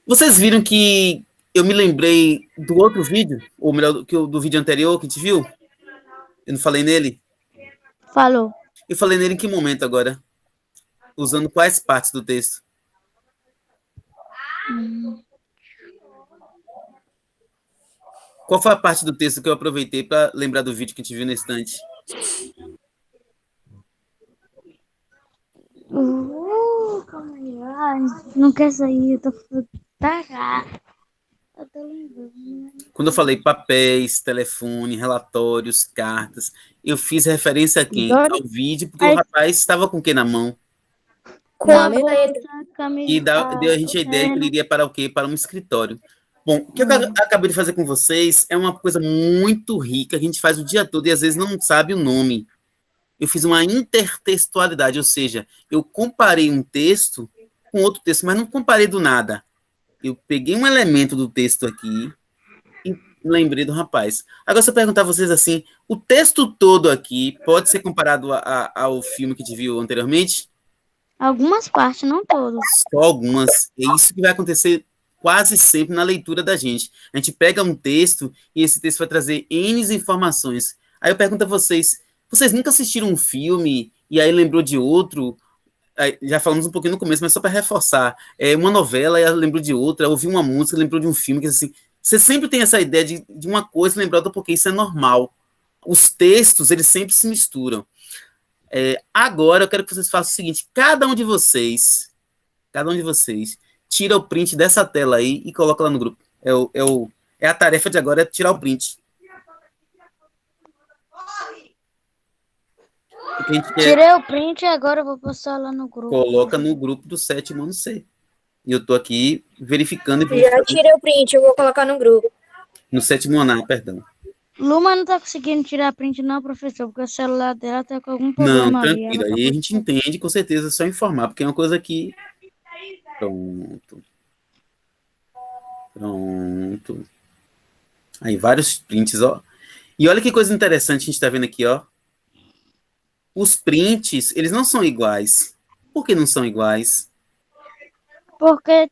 S1: Vocês viram que eu me lembrei do outro vídeo, ou melhor, do vídeo anterior que a gente viu? Eu não falei nele?
S2: Falou.
S1: Eu falei nele em que momento agora? Usando quais partes do texto? Qual foi a parte do texto que eu aproveitei para lembrar do vídeo que a gente viu na estante?
S2: Calma aí. Ai, não quer sair, eu tô lembrando.
S1: Quando eu falei papéis, telefone, relatórios, cartas, eu fiz referência a quem? Ao vídeo, porque o rapaz estava com o que na mão? E deu a gente a ideia que ele iria para o quê? Para um escritório. Bom, o que eu acabei de fazer com vocês é uma coisa muito rica, que a gente faz o dia todo e às vezes não sabe o nome. Eu fiz uma intertextualidade, ou seja, eu comparei um texto com outro texto, mas não comparei do nada. Eu peguei um elemento do texto aqui e lembrei do rapaz. Agora, se eu perguntar a vocês assim, o texto todo aqui pode ser comparado ao filme que a gente viu anteriormente?
S2: Algumas partes, não todas.
S1: Só algumas. É isso que vai acontecer quase sempre na leitura da gente. A gente pega um texto e esse texto vai trazer N informações. Aí eu pergunto a vocês nunca assistiram um filme e aí lembrou de outro? Já falamos um pouquinho no começo, mas só para reforçar. Uma novela e lembrou de outra, ouviu uma música, lembrou de um filme, que assim, você sempre tem essa ideia de uma coisa lembrar outra, porque isso é normal. Os textos, eles sempre se misturam. Agora eu quero que vocês façam o seguinte, cada um de vocês tira o print dessa tela aí e coloca lá no grupo. A tarefa de agora é tirar o print.
S2: Tirei o print e agora eu vou postar lá no grupo.
S1: Coloca no grupo do 7º ano C. E eu tô aqui verificando.
S7: Já tirei o print, eu vou colocar no grupo.
S1: No 7º ano A, perdão.
S2: Luma não tá conseguindo tirar print, não, professor, porque o celular dela tá com algum
S1: Não,
S2: problema ali.
S1: tranquilo. Aí a gente entende, com certeza, é só informar, porque é uma coisa que. Pronto. Pronto. Aí, vários prints, ó. E olha que coisa interessante a gente tá vendo aqui, ó. Os prints, eles não são iguais. Por que não são iguais?
S2: Porque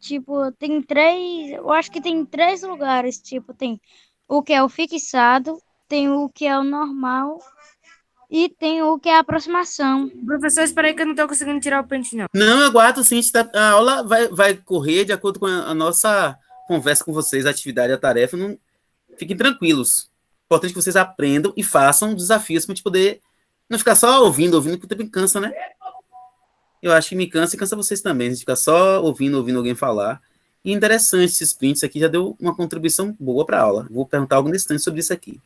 S2: tipo, tem 3. Eu acho que tem 3 lugares. Tipo, tem o que é o fixado, tem o que é o normal e tem o que é a aproximação.
S4: Professor, espera aí que eu não tô conseguindo tirar o print, não.
S1: Não, eu aguardo sim. A aula vai correr de acordo com a nossa conversa com vocês, a atividade, a tarefa. Não, fiquem tranquilos. Importante que vocês aprendam e façam desafios para a gente poder não ficar só ouvindo, porque também cansa, né? Eu acho que me cansa e cansa vocês também. A gente fica só ouvindo alguém falar. E interessante, esses prints aqui já deu uma contribuição boa para a aula. Vou perguntar algo nesse instante sobre isso aqui.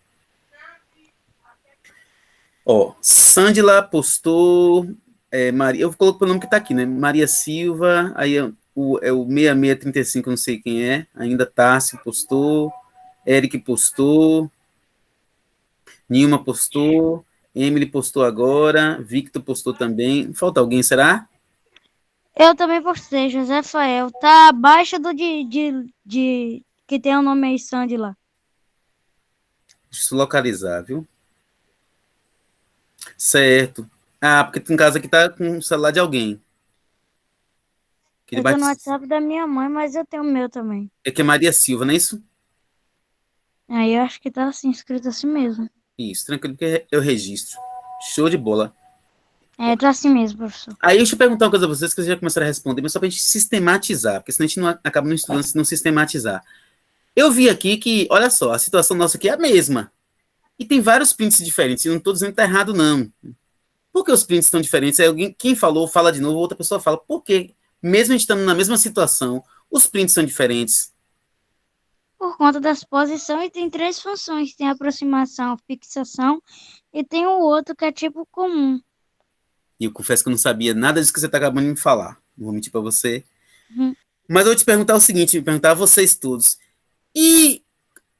S1: Ó, Sandila postou. Maria, eu coloco o nome que está aqui, né? Maria Silva, aí é o 6635, não sei quem é. Ainda Tássio postou. Eric postou. Nilma postou. Emily postou agora. Victor postou também. Falta alguém, será?
S2: Eu também postei, José Rafael. Tá abaixo do de que tem o nome aí, Sandy lá.
S1: Deixa eu localizar, viu? Certo. Ah, porque tem um caso aqui que tá com o celular de alguém.
S2: Eu tô no WhatsApp da minha mãe, mas eu tenho o meu também.
S1: É que é Maria Silva, não é isso?
S2: Aí eu acho que tá assim, escrito assim mesmo.
S1: Isso, tranquilo, que eu registro. Show de bola.
S2: Tá assim mesmo, professor.
S1: Aí deixa eu perguntar uma coisa a vocês, que vocês já começaram a responder, mas só pra gente sistematizar, porque senão a gente não acaba não estudando se não sistematizar. Eu vi aqui que, olha só, a situação nossa aqui é a mesma. E tem vários prints diferentes, e não estou dizendo que tá errado, não. Por que os prints estão diferentes? Aí alguém, quem falou, fala de novo, outra pessoa fala. Por quê? Mesmo a gente estando na mesma situação, os prints são diferentes.
S2: Por conta das posições, tem 3 funções. Tem aproximação, fixação, e tem o outro que é tipo comum.
S1: E eu confesso que eu não sabia nada disso que você está acabando de me falar. Não vou mentir para você. Mas eu vou te perguntar o seguinte, perguntar a vocês todos. E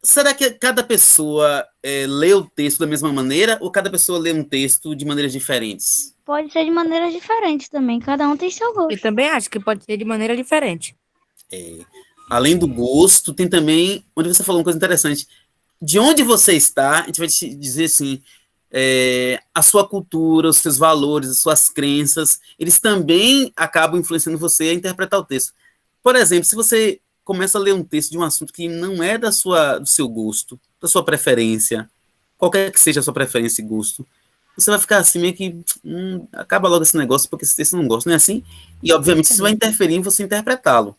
S1: será que cada pessoa lê o texto da mesma maneira ou cada pessoa lê um texto de maneiras diferentes?
S2: Pode ser de maneiras diferentes também. Cada um tem seu gosto.
S4: Eu também acho que pode ser de maneira diferente.
S1: Além do gosto, tem também, onde você falou uma coisa interessante. De onde você está, a gente vai te dizer assim, a sua cultura, os seus valores, as suas crenças, eles também acabam influenciando você a interpretar o texto. Por exemplo, se você começa a ler um texto de um assunto que não é do seu gosto, da sua preferência, qualquer que seja a sua preferência e gosto, você vai ficar assim meio que, acaba logo esse negócio, porque esse texto não gosta, não é assim? E, obviamente, isso vai interferir em você interpretá-lo.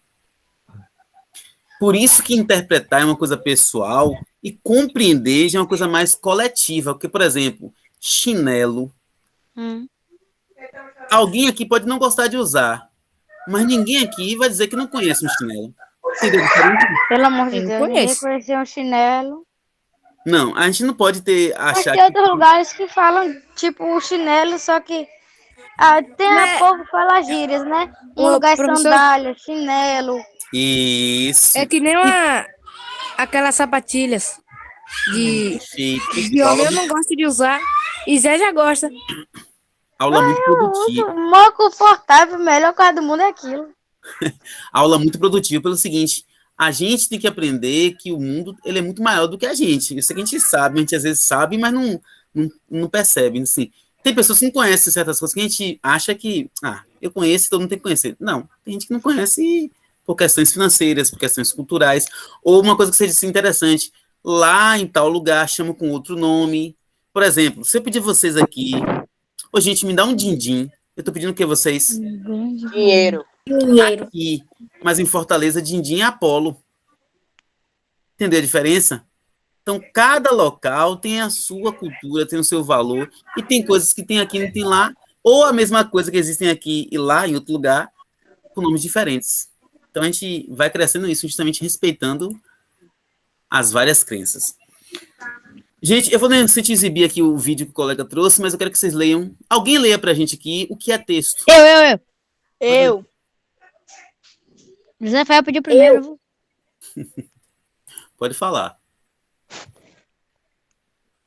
S1: Por isso que interpretar é uma coisa pessoal e compreender já é uma coisa mais coletiva. Porque, por exemplo, chinelo. Alguém aqui pode não gostar de usar, mas ninguém aqui vai dizer que não conhece um chinelo. Entendeu?
S2: Pelo amor de Deus, ninguém conheceu um chinelo.
S1: Não, a gente não pode
S2: Mas tem outros lugares que falam, tipo, o chinelo, só que tem povo que fala gírias, né? Um lugar é sandália, chinelo.
S1: Isso.
S4: É que nem aquelas sapatilhas de homem, eu não gosto de usar. E Zé já gosta.
S1: Aula muito produtiva.
S2: O mais confortável, melhor coisa do mundo é aquilo.
S1: Aula muito produtiva pelo seguinte, a gente tem que aprender que o mundo ele é muito maior do que a gente. Isso que a gente sabe, a gente às vezes sabe, mas não percebe. Assim, tem pessoas que não conhecem certas coisas que a gente acha que, eu conheço, todo mundo tem que conhecer. Não, tem gente que não conhece por questões financeiras, por questões culturais, ou uma coisa que você disse interessante, lá em tal lugar chama com outro nome. Por exemplo, se eu pedir vocês aqui, gente, me dá um din-din, eu tô pedindo o que vocês?
S3: Dinheiro.
S1: Aqui, mas em Fortaleza, din-din é Apolo. Entendeu a diferença? Então, cada local tem a sua cultura, tem o seu valor, e tem coisas que tem aqui e não tem lá, ou a mesma coisa que existem aqui e lá, em outro lugar, com nomes diferentes. Então, a gente vai crescendo isso, justamente respeitando as várias crenças. Gente, eu vou exibir aqui o vídeo que o colega trouxe, mas eu quero que vocês leiam. Alguém leia pra gente aqui o que é texto.
S2: Eu. José Rafael pediu primeiro.
S1: Pode falar.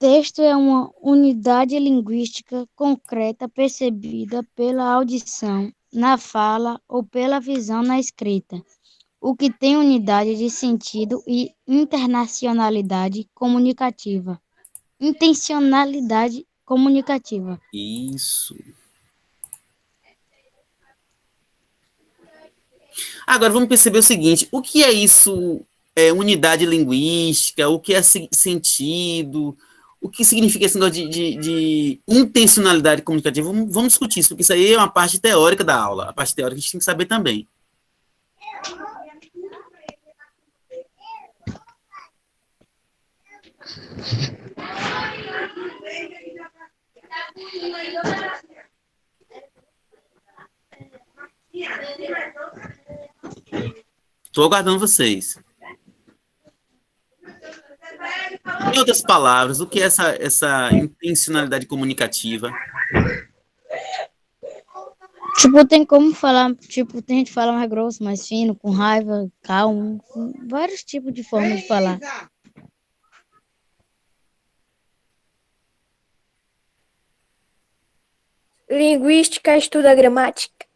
S2: texto é uma unidade linguística concreta percebida pela audição, na fala ou pela visão na escrita, o que tem unidade de sentido e internacionalidade comunicativa. Intencionalidade comunicativa.
S1: Isso. Agora vamos perceber o seguinte: o que é isso? Unidade linguística? O que é sentido? O que significa esse negócio de intencionalidade comunicativa? Vamos discutir isso, porque isso aí é uma parte teórica da aula. A parte teórica a gente tem que saber também. Estou aguardando vocês. Em outras palavras, o que é essa intencionalidade comunicativa?
S2: Tipo, tem como falar, tipo, tem gente que fala mais grosso, mais fino, com raiva, calmo, com vários tipos de formas de falar.
S7: Linguística estuda a gramática.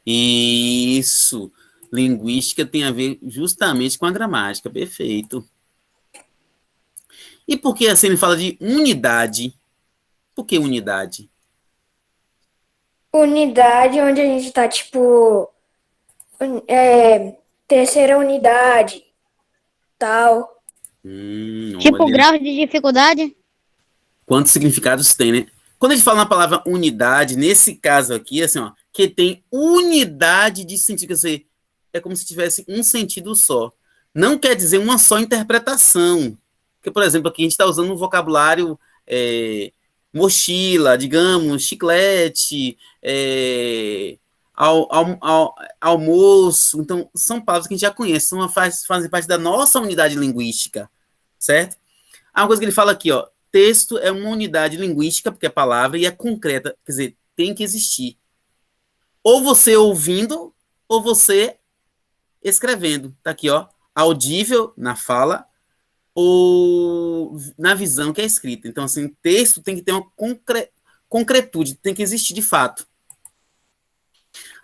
S1: Isso. Linguística tem a ver justamente com a gramática. Perfeito. E por que assim ele fala de unidade? Por que unidade?
S7: Unidade onde a gente tá, tipo, terceira unidade, tal.
S2: Tipo,
S1: Olha.
S2: grau de dificuldade?
S1: Quantos significados tem, né? Quando a gente fala na palavra unidade, nesse caso aqui, assim, ó, que tem unidade de sentido, quer dizer, é como se tivesse um sentido só. Não quer dizer uma só interpretação. Porque, por exemplo, aqui a gente está usando um vocabulário mochila, digamos, chiclete, almoço. Então, são palavras que a gente já conhece, fazem parte da nossa unidade linguística, certo? Há uma coisa que ele fala aqui, ó, texto é uma unidade linguística, porque é palavra, e é concreta, quer dizer, tem que existir. Ou você ouvindo, ou você escrevendo. Tá aqui, ó, audível na fala, ou na visão que é escrita. Então, assim, texto tem que ter uma concretude, tem que existir de fato.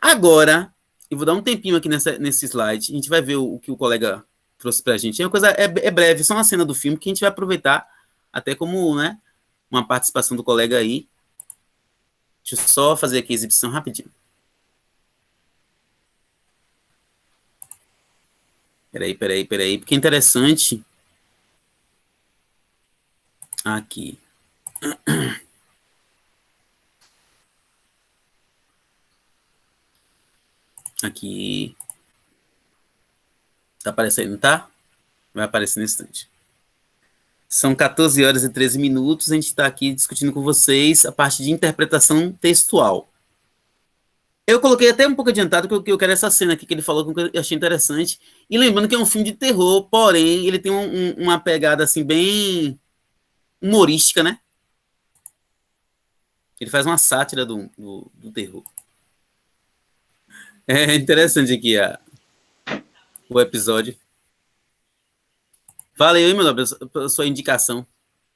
S1: Agora, eu vou dar um tempinho aqui nesse slide, a gente vai ver o que o colega trouxe pra gente. É uma coisa, é breve, só uma cena do filme que a gente vai aproveitar até como, né, uma participação do colega aí. Deixa eu só fazer aqui a exibição rapidinho. Peraí, porque é interessante. Aqui. Aqui. Tá aparecendo, tá? Vai aparecer nesse instante. São 14 horas e 13 minutos, a gente está aqui discutindo com vocês a parte de interpretação textual. Eu coloquei até um pouco adiantado, porque eu quero essa cena aqui que ele falou, que eu achei interessante. E lembrando que é um filme de terror, porém, ele tem uma pegada, assim, bem humorística, né? Ele faz uma sátira do terror. É interessante aqui o episódio. Valeu, meu nobre, pela sua indicação.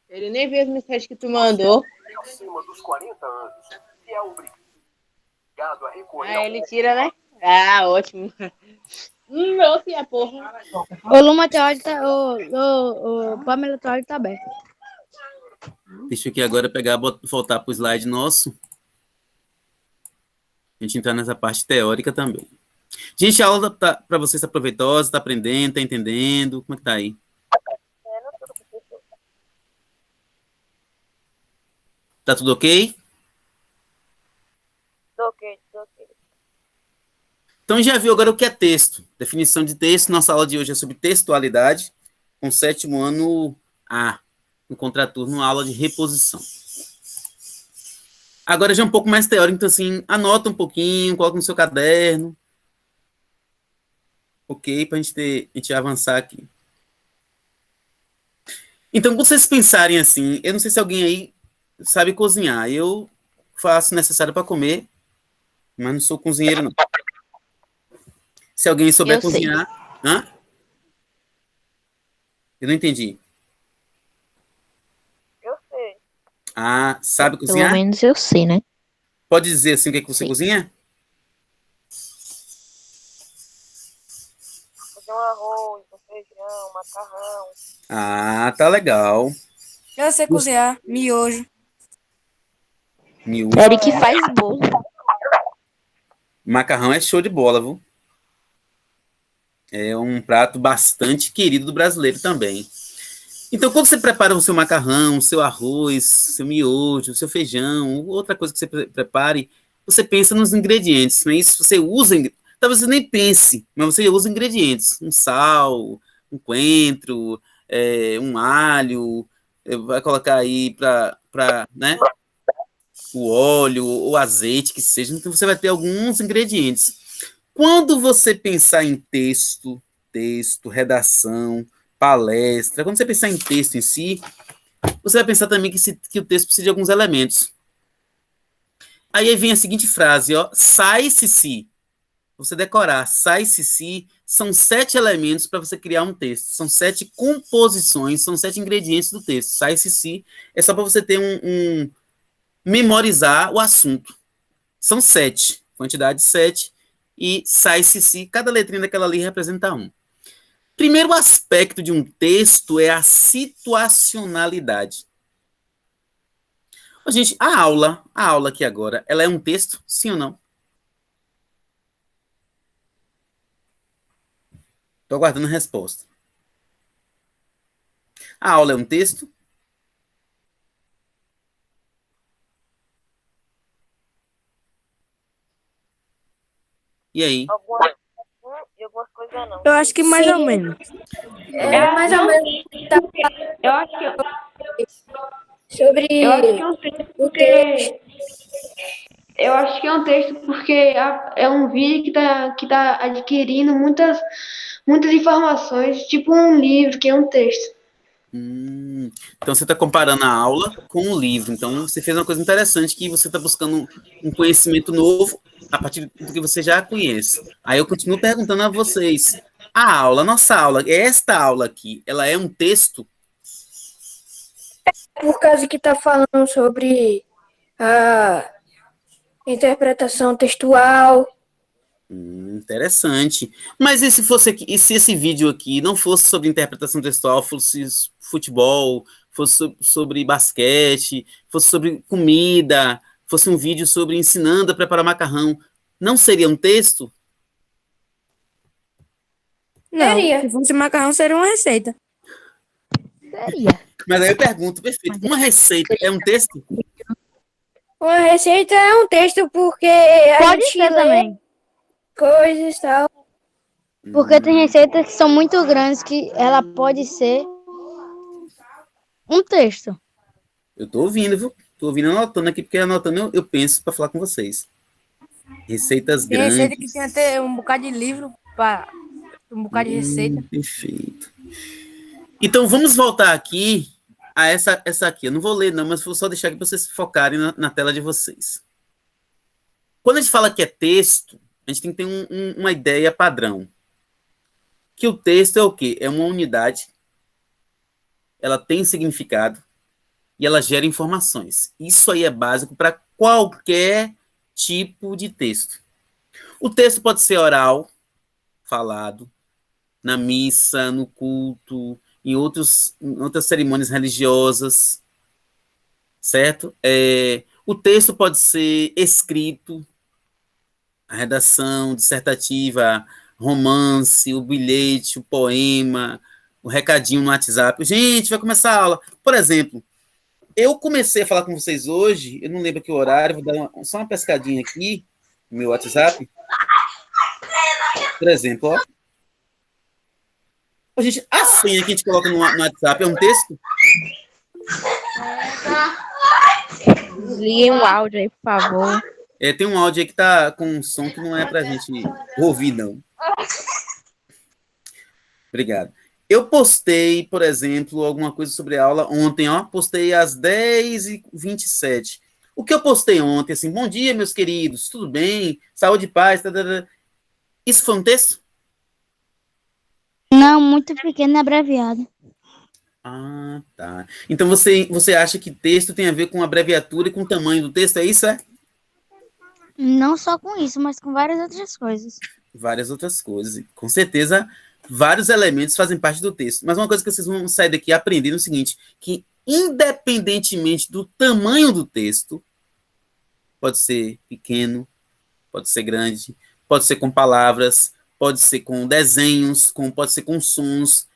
S3: Ele nem viu as mensagens que tu mandou.
S8: Acima dos 40 anos, que é obrigado a recorrer.
S3: Ah, ele tira, né? Ah, ótimo. Não, se é porra.
S2: O Luma Teórico tá. O Pamela Teórico tá aberto.
S1: Deixa eu aqui agora voltar para o slide nosso. A gente entrar nessa parte teórica também. Gente, a aula para vocês está proveitosa, está aprendendo, está entendendo? Como é que tá aí? Tá tudo ok?
S5: Ok.
S1: Então já viu agora o que é texto. Definição de texto. Nossa aula de hoje é sobre textualidade, com 7º ano A, no contraturno, aula de reposição. Agora já é um pouco mais teórico, então assim, anota um pouquinho, coloca no seu caderno. Ok? Para a gente avançar aqui. Então, quando vocês pensarem assim, eu não sei se alguém aí sabe cozinhar. Eu faço o necessário para comer, mas não sou cozinheiro, não. Se alguém souber cozinhar... Hã? Eu não entendi.
S5: Eu sei.
S1: Ah, sabe
S10: Pelo
S1: cozinhar?
S10: menos eu sei, né?
S1: Pode dizer assim o que é que você
S10: Sim.
S1: cozinha?
S5: Fazer um arroz, um feijão, um macarrão.
S1: Ah, tá legal.
S4: Eu sei cozinhar miojo.
S1: Miojo.
S10: Eric faz bolo.
S1: Macarrão é show de bola, viu? É um prato bastante querido do brasileiro também. Então, quando você prepara o seu macarrão, o seu arroz, seu miojo, o seu feijão, outra coisa que você prepare, você pensa nos ingredientes, não é isso? Você usa, talvez você nem pense, mas você usa ingredientes. Um sal, um coentro, um alho, vai colocar aí para, né? O óleo, o azeite, que seja. Então, você vai ter alguns ingredientes. Quando você pensar em texto, redação, palestra, quando você pensar em texto em si, você vai pensar também que o texto precisa de alguns elementos. Aí vem a seguinte frase, ó, sai-se-se. Você decorar, sai-se-se, são 7 elementos para você criar um texto. São 7 composições, são 7 ingredientes do texto. Sai-se-se é só para você ter memorizar o assunto. São 7, quantidade 7, e sai-se-se, cada letrinha daquela ali representa um. Primeiro aspecto de um texto é a situacionalidade. Gente, a aula aqui agora, ela é um texto, sim ou não? Estou aguardando a resposta. A aula é um texto? E aí?
S5: Algumas e algumas coisas não.
S4: Eu acho que mais ou menos.
S7: É mais ou menos.
S9: Eu acho que
S7: Sobre
S9: eu acho que é um texto porque eu acho que é um texto porque é um vídeo que tá adquirindo muitas informações, tipo um livro que é um texto.
S1: Então você está comparando a aula com o livro. Então você fez uma coisa interessante, que você está buscando um conhecimento novo a partir do que você já conhece. Aí eu continuo perguntando a vocês: a aula, nossa aula, esta aula aqui, ela é um texto?
S7: Por causa que está falando sobre a interpretação textual.
S1: Interessante. Mas e se esse vídeo aqui não fosse sobre interpretação textual, fosse futebol, fosse sobre basquete, fosse sobre comida, fosse um vídeo sobre ensinando a preparar macarrão, não seria um texto?
S4: Não,
S7: Seria.
S4: se fosse macarrão, seria uma receita.
S10: Seria.
S1: Mas aí eu pergunto, perfeito, uma receita é um texto?
S7: Uma receita é um texto porque
S2: Pode ser também.
S7: coisas e tal.
S2: Porque tem receitas que são muito grandes que ela pode ser um texto.
S1: Eu tô ouvindo, viu? Tô ouvindo, anotando aqui, porque anotando eu penso para falar com vocês. Receitas
S4: Tem
S1: grandes.
S4: receita que tem até um bocado de livro para um bocado de receita.
S1: Perfeito. Então vamos voltar aqui a essa aqui. Eu não vou ler, não, mas vou só deixar aqui para vocês focarem na tela de vocês. Quando a gente fala que é texto, a gente tem que ter uma ideia padrão. Que o texto é o quê? É uma unidade, ela tem significado e ela gera informações. Isso aí é básico para qualquer tipo de texto. O texto pode ser oral, falado, na missa, no culto, em outras cerimônias religiosas, certo? O texto pode ser escrito, a redação dissertativa, romance, o bilhete, o poema, o recadinho no WhatsApp. Gente, vai começar a aula. Por exemplo, eu comecei a falar com vocês hoje, eu não lembro que horário, vou dar só uma pescadinha aqui no meu WhatsApp. Por exemplo, ó. Gente, a senha que a gente coloca no WhatsApp é um texto?
S10: Liguem o áudio aí, por favor.
S1: Tem um áudio aí que tá com um som que não é pra gente ouvir, não. Obrigado. Eu postei, por exemplo, alguma coisa sobre a aula ontem, ó. Postei às 10h27. O que eu postei ontem, assim, bom dia, meus queridos, tudo bem? Saúde e paz. Isso foi um texto?
S2: Não, muito pequeno e abreviado.
S1: Ah, tá. Então você acha que texto tem a ver com abreviatura e com o tamanho do texto, é isso, é?
S2: Não só com isso, mas com várias outras coisas.
S1: Várias outras coisas. Com certeza, vários elementos fazem parte do texto. Mas uma coisa que vocês vão sair daqui aprendendo é o seguinte, que independentemente do tamanho do texto, pode ser pequeno, pode ser grande, pode ser com palavras, pode ser com desenhos, pode ser com sons.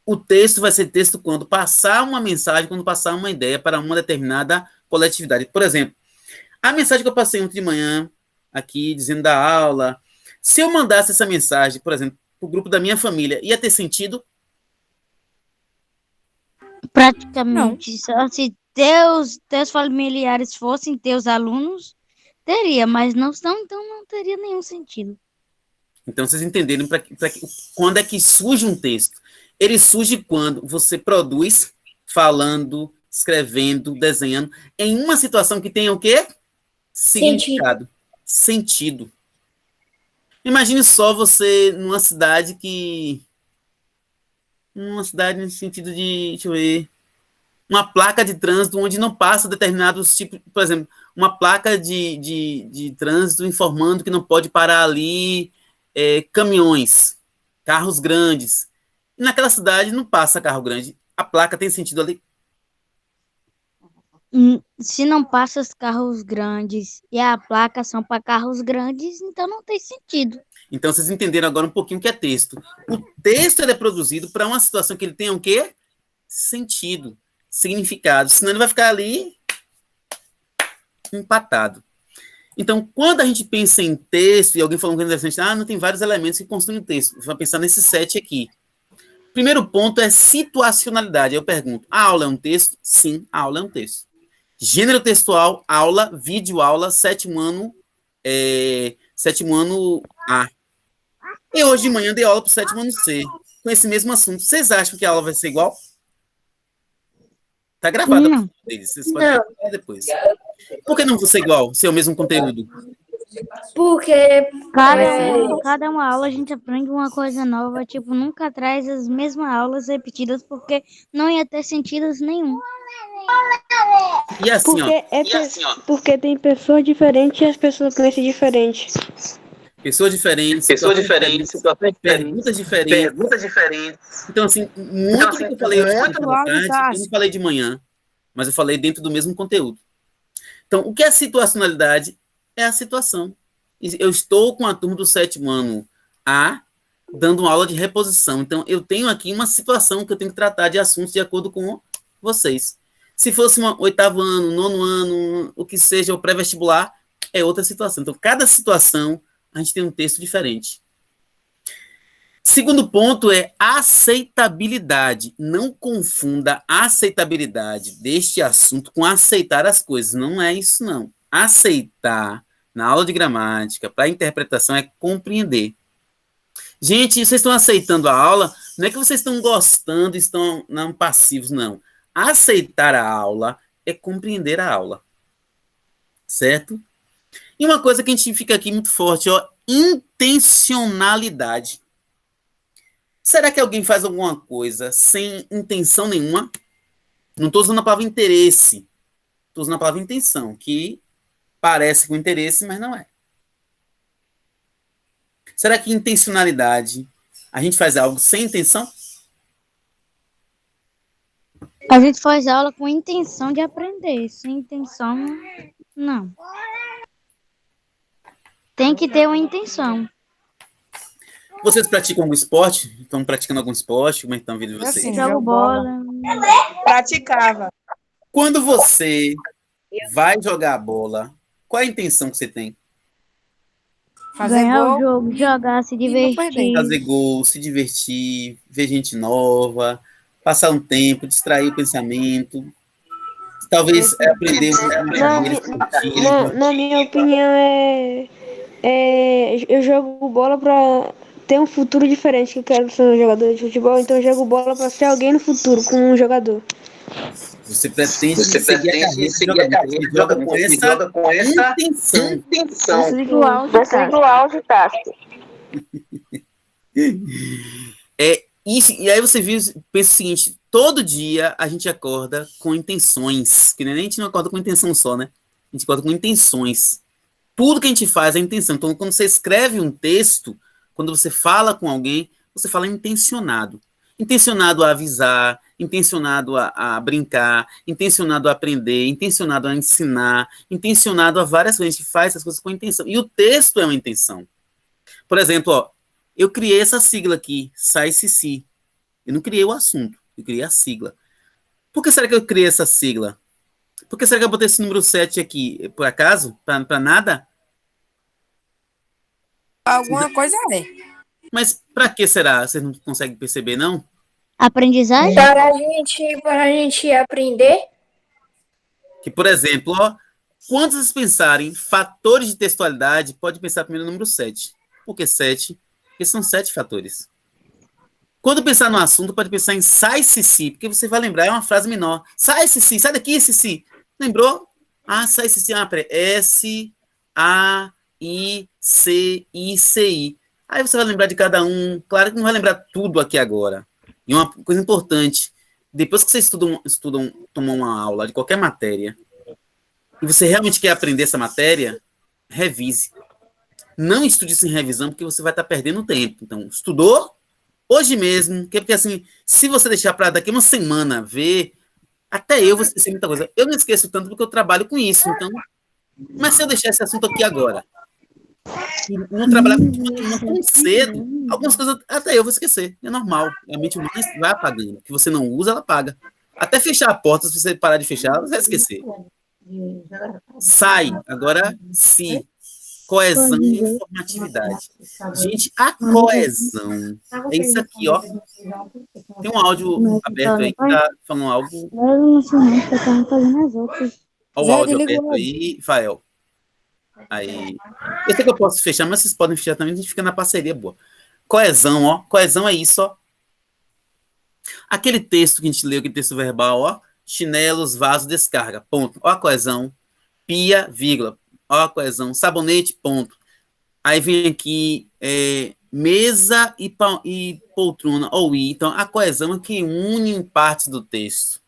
S1: O texto vai ser texto quando passar uma mensagem, quando passar uma ideia para uma determinada coletividade. Por exemplo, a mensagem que eu passei ontem de manhã, aqui, dizendo da aula, se eu mandasse essa mensagem, por exemplo, para o grupo da minha família, ia ter sentido?
S2: Praticamente. Só se teus familiares fossem teus alunos, teria, mas não são, então não teria nenhum sentido.
S1: Então, vocês entenderam quando é que surge um texto. Ele surge quando você produz, falando, escrevendo, desenhando, em uma situação que tenha o quê? Significado. Sentido. Imagine só você numa cidade no sentido de, deixa eu ver, uma placa de trânsito onde não passa determinados tipos, por exemplo, uma placa de trânsito informando que não pode parar ali caminhões, carros grandes. E naquela cidade não passa carro grande. A placa tem sentido ali?
S2: Se não passa os carros grandes e a placa são para carros grandes, então não tem sentido.
S1: Então, vocês entenderam agora um pouquinho o que é texto. O texto ele é produzido para uma situação que ele tenha o quê? Sentido, significado. Senão ele vai ficar ali empatado. Então, quando a gente pensa em texto, e alguém falou que é interessante, não tem vários elementos que construem o texto. Você vai pensar nesse set aqui. Primeiro ponto é situacionalidade. Eu pergunto, a aula é um texto? Sim, a aula é um texto. Gênero textual, aula, vídeo aula, sétimo ano A. E hoje de manhã dei aula para o sétimo ano C, com esse mesmo assunto. Vocês acham que a aula vai ser igual? Tá gravada. Vocês podem ver depois. Por que não vai ser igual, se é o mesmo conteúdo?
S7: Porque
S2: cada uma aula a gente aprende uma coisa nova, tipo, nunca traz as mesmas aulas repetidas, porque não ia ter sentido nenhum.
S1: E assim,
S9: Porque tem pessoas diferentes e as pessoas pensam diferente.
S1: Pessoas diferentes, perguntas diferentes. Então, assim, muito do que eu falei hoje eu não falei de manhã, mas eu falei dentro do mesmo conteúdo. Então, o que é situacionalidade? É a situação. Eu estou com a turma do sétimo ano A, dando uma aula de reposição. Então, eu tenho aqui uma situação que eu tenho que tratar de assuntos de acordo com vocês. Se fosse um oitavo ano, nono ano, o que seja, o pré-vestibular, é outra situação. Então, cada situação, a gente tem um texto diferente. Segundo ponto é aceitabilidade. Não confunda a aceitabilidade deste assunto com aceitar as coisas. Não é isso, não. Aceitar, na aula de gramática, para interpretação, é compreender. Gente, vocês estão aceitando a aula, não é que vocês estão gostando, estão não passivos, não. Aceitar a aula é compreender a aula. Certo? E uma coisa que a gente fica aqui muito forte, intencionalidade. Será que alguém faz alguma coisa sem intenção nenhuma? Não estou usando a palavra interesse. Estou usando a palavra intenção, que parece com interesse, mas não é. Será que intencionalidade, a gente faz algo sem intenção?
S2: A gente faz aula com intenção de aprender, sem intenção, não. Tem que ter uma intenção.
S1: Vocês praticam algum esporte? Estão praticando algum esporte? Como é que estão a vida de vocês?
S2: Jogo bola.
S11: Praticava.
S1: Quando você vai jogar a bola, qual é a intenção que você tem?
S2: Ganhar o jogo, jogar, se divertir.
S1: Fazer gol, se divertir, ver gente nova, passar um tempo, distrair o pensamento. Talvez aprender
S9: Na minha opinião, eu jogo bola pra ter um futuro diferente, que eu quero ser um jogador de futebol, então eu jogo bola pra ser alguém no futuro, com um jogador.
S1: Você pretende seguir a carreira, você joga com essa intenção.
S5: Você liga o áudio, Tássio.
S1: E aí você pensa o seguinte, todo dia a gente acorda com intenções, que nem a gente não acorda com intenção só, né? A gente acorda com intenções. Tudo que a gente faz é intenção. Então, quando você escreve um texto, quando você fala com alguém, você fala intencionado. Intencionado a avisar, intencionado a brincar, intencionado a aprender, intencionado a ensinar, intencionado a várias coisas. A gente faz essas coisas com intenção. E o texto é uma intenção. Por exemplo, ó, eu criei essa sigla aqui, SAICC. Eu não criei o assunto, eu criei a sigla. Por que será que eu criei essa sigla? Por que será que eu botei esse número 7 aqui? Por acaso? Para nada?
S4: Alguma coisa é.
S1: Mas para que será? Vocês não conseguem perceber, não?
S2: Aprendizagem?
S7: Para a gente aprender.
S1: Que, por exemplo, ó, quando vocês pensarem em fatores de textualidade, pode pensar primeiro no número 7. Por que 7? Porque são 7 fatores. Quando pensar no assunto, pode pensar em sai, Cici, porque você vai lembrar, é uma frase menor. Sai, Cici, sai daqui, Cici. Lembrou? Ah, sai, Cici. Ah, peraí. S-A-I-C-I-C-I. Aí você vai lembrar de cada um. Claro que não vai lembrar tudo aqui agora. E uma coisa importante, depois que vocês tomam uma aula de qualquer matéria, e você realmente quer aprender essa matéria, revise. Não estude sem revisão, porque você vai estar perdendo tempo. Então, estudou hoje mesmo, porque assim, se você deixar para daqui uma semana ver, até eu vou esquecer muita coisa. Eu não esqueço tanto porque eu trabalho com isso, então. Mas se eu deixar esse assunto aqui agora, e não trabalhar tão cedo, algumas coisas até eu vou esquecer. É normal. A mente humana vai apagando. O que você não usa, ela apaga. Até fechar a porta, se você parar de fechar, você vai esquecer. Sai. Agora, se. Coesão e informatividade. Gente, a coesão é isso aqui, ó. Tem um áudio aberto aí que tá falando algo. Olha o áudio aberto aí, Fael. Aí. Eu sei que eu posso fechar, mas vocês podem fechar também, a gente fica na parceria boa. Coesão, ó. Coesão é isso, ó. Aquele texto que a gente leu, aquele texto verbal, ó. Chinelos, vaso, descarga. Ponto. Ó a coesão. Pia, vírgula. Ó a coesão. Sabonete, ponto. Aí vem aqui mesa e poltrona, ou i. Então, a coesão é que une em partes do texto.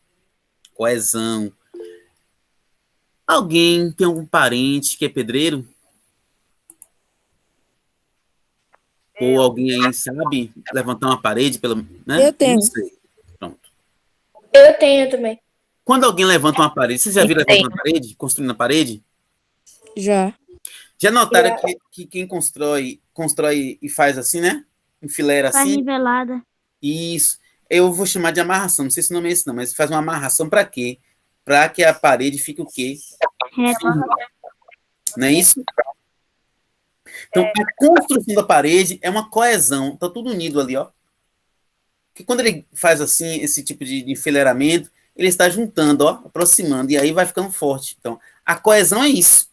S1: Coesão. Alguém tem algum parente que é pedreiro? Ou alguém aí sabe levantar uma parede? Né?
S4: Eu tenho.
S1: Não sei. Pronto.
S7: Eu tenho também.
S1: Quando alguém levanta uma parede, vocês já viram levantar uma parede? Construindo a parede?
S4: Já.
S1: Já notaram que quem constrói e faz assim, né? Enfileira
S2: Faz
S1: assim?
S2: nivelada.
S1: Isso. Eu vou chamar de amarração. Não sei se o nome é esse não, mas faz uma amarração para quê? Para que a parede fique o quê? Não é isso? Então, a construção da parede é uma coesão. Tá tudo unido ali, ó. Que quando ele faz assim, esse tipo de enfileiramento, ele está juntando, ó, aproximando, e aí vai ficando forte. Então, a coesão é isso.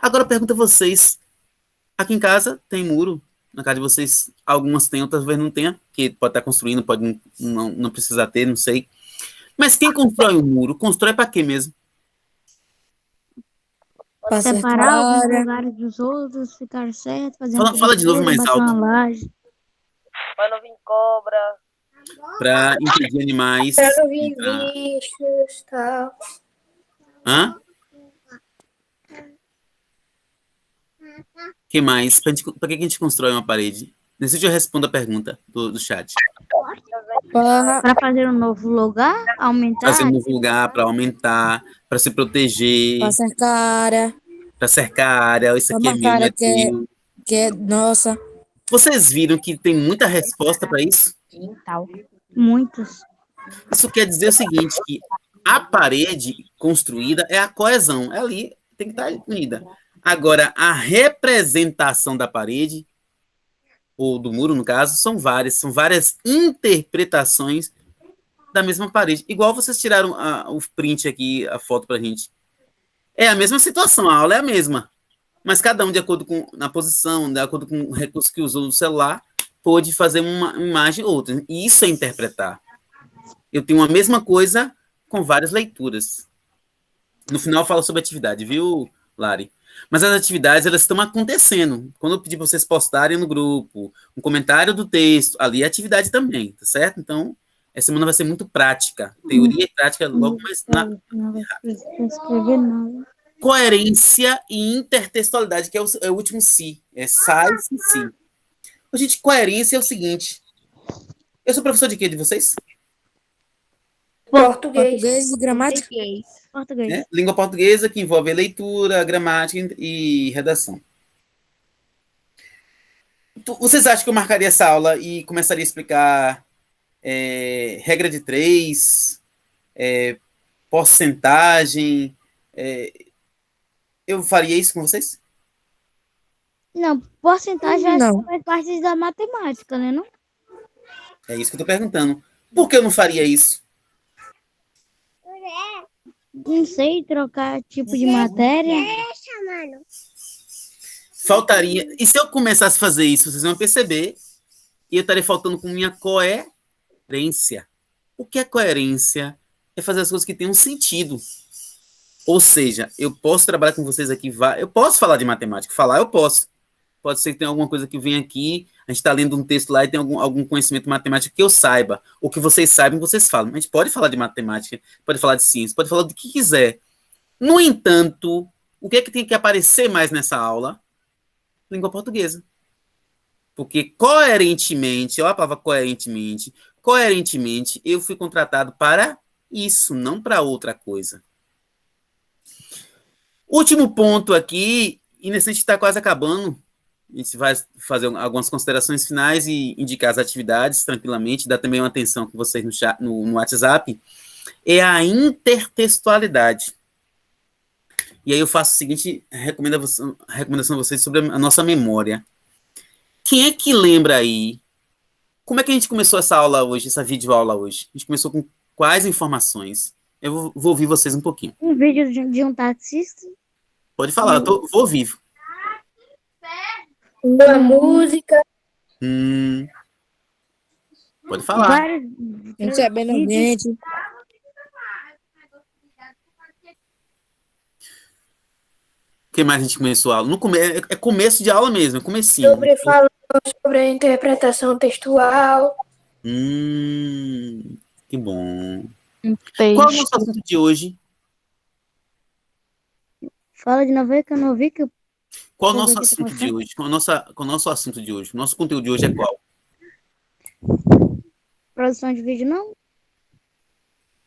S1: Agora eu pergunto a vocês, aqui em casa tem muro? Na casa de vocês, algumas tem, outras vezes não tem, que pode estar construindo, pode não precisar ter, não sei. Mas quem constrói um muro, constrói para quê mesmo?
S2: Para separar alguns lugares dos outros, ficar certo, fazer
S1: Fala de novo mais alto.
S5: Para não vir cobra.
S1: Para impedir animais.
S7: Para não vir bichos e tal.
S1: Hã? O que mais? Para que a gente constrói uma parede? Deixa eu responder a pergunta do chat.
S2: Para fazer um novo lugar, aumentar.
S1: Fazer um novo lugar, para aumentar, para se proteger.
S4: Para cercar a área.
S1: Para cercar a área. Isso aqui é meu.
S4: Que é nossa.
S1: Vocês viram que tem muita resposta para isso?
S2: Muitos.
S1: Isso quer dizer o seguinte, que a parede construída é a coesão. É ali, tem que estar unida. Agora, a representação da parede, ou do muro, no caso, são várias interpretações da mesma parede. Igual vocês tiraram o print aqui, a foto pra gente. É a mesma situação, a aula é a mesma. Mas cada um, de acordo com na posição, de acordo com o recurso que usou no celular, pôde fazer uma imagem ou outra. E isso é interpretar. Eu tenho a mesma coisa com várias leituras. No final eu falo sobre atividade, viu, Lari? Mas as atividades, elas estão acontecendo. Quando eu pedi para vocês postarem no grupo um comentário do texto, ali é atividade também, tá certo? Então, Essa semana vai ser muito prática. Teoria e prática logo mais na...
S2: Não vai escrever nada.
S1: Coerência e intertextualidade, que é o último si. É sai e si. Gente, coerência é o seguinte. Eu sou professor de quê de vocês?
S7: Português
S4: e gramática.
S2: Português.
S1: Língua portuguesa, que envolve leitura, gramática e redação. Vocês acham que eu marcaria essa aula e começaria a explicar regra de 3, porcentagem? Eu faria isso com vocês?
S2: Não, porcentagem
S4: Não.
S2: faz parte da matemática, né? Não?
S1: É isso que eu estou perguntando. Por que eu não faria isso?
S2: Não sei, trocar tipo de matéria.
S1: Faltaria. E se eu começasse a fazer isso, vocês vão perceber, e eu estaria faltando com minha coerência. O que é coerência? É fazer as coisas que tenham sentido. Ou seja, eu posso trabalhar com vocês aqui, eu posso falar de matemática, falar eu posso. Pode ser que tenha alguma coisa que venha aqui, a gente está lendo um texto lá e tem algum conhecimento matemático que eu saiba, ou que vocês saibam, vocês falam. A gente pode falar de matemática, pode falar de ciência, pode falar do que quiser. No entanto, o que é que tem que aparecer mais nessa aula? Língua portuguesa. Porque coerentemente, olha a palavra coerentemente, eu fui contratado para isso, não para outra coisa. Último ponto aqui, e nesse a gente está quase acabando, a gente vai fazer algumas considerações finais e indicar as atividades tranquilamente, dar também uma atenção com vocês no WhatsApp, é a intertextualidade. E aí eu faço a seguinte recomendação a vocês sobre a nossa memória. Quem é que lembra aí? Como é que a gente começou essa aula hoje, essa videoaula hoje? A gente começou com quais informações? Eu vou ouvir vocês um pouquinho.
S2: Um vídeo de um taxista.
S1: Pode falar, vou ouvir.
S7: Uma música.
S1: Pode falar.
S4: Recebendo gente.
S1: O que mais a gente começou a aula? É começo de aula mesmo, é comecinho.
S7: Falando sobre a interpretação textual.
S1: Que bom. Qual é o nosso assunto de hoje?
S2: Fala de novo aí que eu não ouvi.
S1: Qual é o nosso assunto de hoje? Qual é o nosso assunto de hoje? O nosso conteúdo de hoje é qual?
S2: Produção de vídeo, não?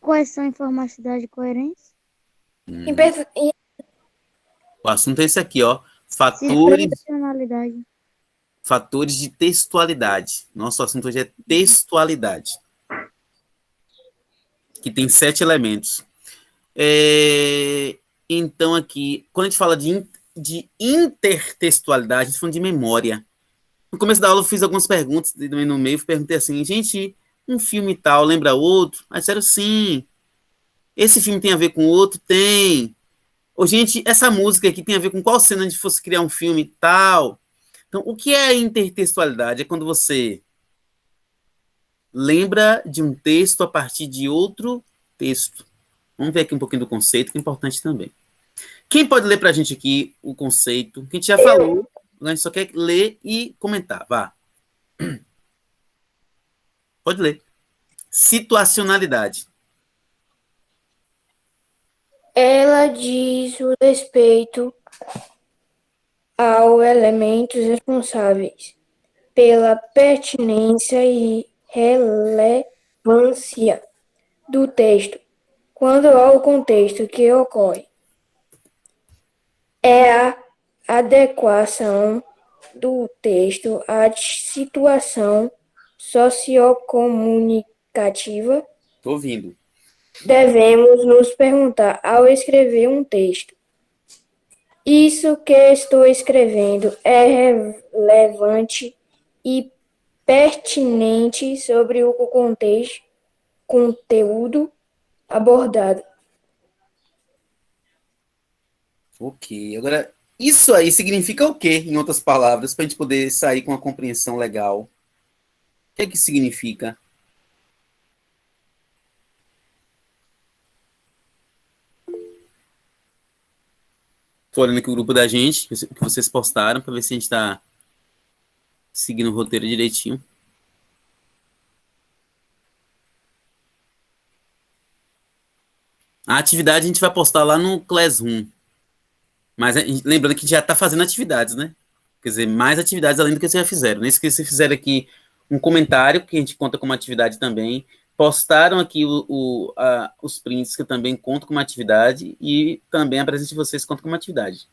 S2: Quais são informaticidade e coerência?
S1: O assunto é esse aqui, ó. Fatores de textualidade. Nosso assunto hoje é textualidade. Que tem 7 elementos. Então, aqui, quando a gente fala de intertextualidade, a gente está falando de memória. No começo da aula, eu fiz algumas perguntas no meio, perguntei assim, gente, um filme tal lembra outro? Aí disseram, sim. Esse filme tem a ver com outro? Tem. Ou, gente, essa música aqui tem a ver com qual cena a gente fosse criar um filme tal? Então, o que é intertextualidade? É quando você lembra de um texto a partir de outro texto. Vamos ver aqui um pouquinho do conceito, que é importante também. Quem pode ler para a gente aqui o conceito? Que a gente já falou, a gente só quer ler e comentar. Vá. Pode ler. Situacionalidade.
S7: Ela diz o respeito aos elementos responsáveis pela pertinência e relevância do texto, quando ao contexto que ocorre. É a adequação do texto à situação sociocomunicativa.
S1: Estou ouvindo.
S7: Devemos nos perguntar ao escrever um texto: isso que estou escrevendo é relevante e pertinente sobre o conteúdo abordado.
S1: Ok. Agora, isso aí significa o quê, em outras palavras, para a gente poder sair com uma compreensão legal? O que significa? Estou olhando aqui o grupo da gente, que vocês postaram, para ver se a gente está seguindo o roteiro direitinho. A atividade a gente vai postar lá no Classroom. Mas lembrando que a gente já está fazendo atividades, né? Quer dizer, mais atividades além do que vocês já fizeram. Nesse que vocês fizeram aqui um comentário, que a gente conta como atividade também. Postaram aqui os prints, que também contam como atividade. E também a presença de vocês conta como atividade.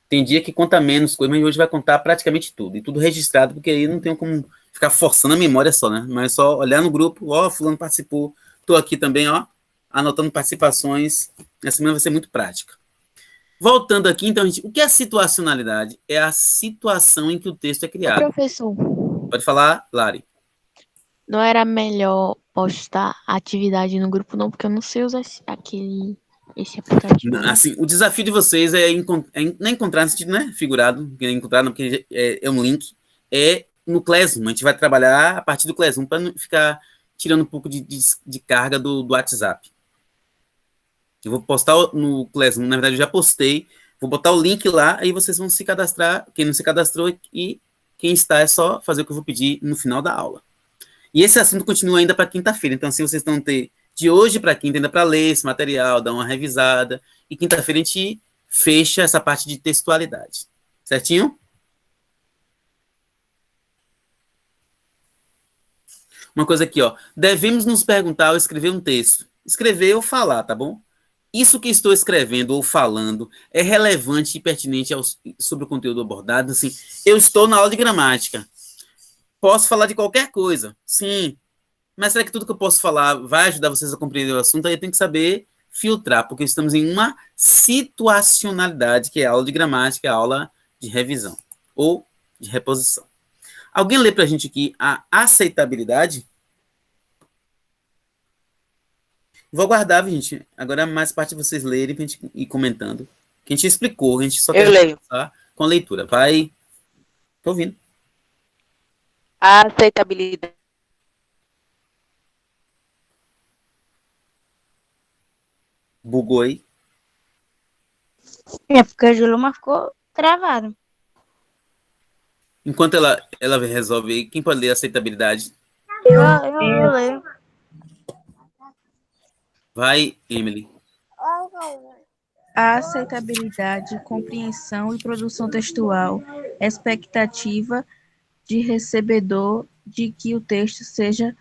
S1: Tem dia que conta menos coisa, mas hoje vai contar praticamente tudo. E tudo registrado, porque aí não tem como ficar forçando a memória só, né? Mas só olhar no grupo, ó, fulano participou. Estou aqui também, ó, anotando participações. Essa semana vai ser muito prática. Voltando aqui, então, gente, o que é situacionalidade? É a situação em que o texto é criado.
S10: Professor,
S1: Pode falar, Lari.
S10: não era melhor postar a atividade no grupo, não? Porque eu não sei usar esse aplicativo.
S1: Assim, o desafio de vocês não é encontrar no sentido, né, figurado, encontrar, não, porque é um link, é no Classroom. A gente vai trabalhar a partir do Classroom para não ficar tirando um pouco de carga do WhatsApp. Eu vou postar no Classroom, na verdade eu já postei, vou botar o link lá, aí vocês vão se cadastrar, quem não se cadastrou, e quem está é só fazer o que eu vou pedir no final da aula. E esse assunto continua ainda para quinta-feira, então se vocês estão ter de hoje para quinta ainda para ler esse material, dar uma revisada, e quinta-feira a gente fecha essa parte de textualidade. Certinho? Uma coisa aqui, ó, devemos nos perguntar ao escrever um texto. Escrever ou falar, tá bom? Isso que estou escrevendo ou falando é relevante e pertinente sobre o conteúdo abordado? Assim, eu estou na aula de gramática. Posso falar de qualquer coisa? Sim. Mas será que tudo que eu posso falar vai ajudar vocês a compreender o assunto? Aí eu tenho que saber filtrar, porque estamos em uma situacionalidade, que é a aula de gramática, a aula de revisão ou de reposição. Alguém lê para a gente aqui a aceitabilidade? Vou aguardar, gente. Agora é mais parte de vocês lerem para a gente ir comentando. Que a gente explicou, a gente só quer começar com a leitura. Vai. Tô ouvindo.
S3: A aceitabilidade.
S1: Bugou aí?
S2: É porque a Juluma ficou travada.
S1: Enquanto ela resolve aí, quem pode ler a aceitabilidade?
S2: Eu leio.
S1: Vai, Emily.
S11: A aceitabilidade, compreensão e produção textual, expectativa de recebedor de que o texto seja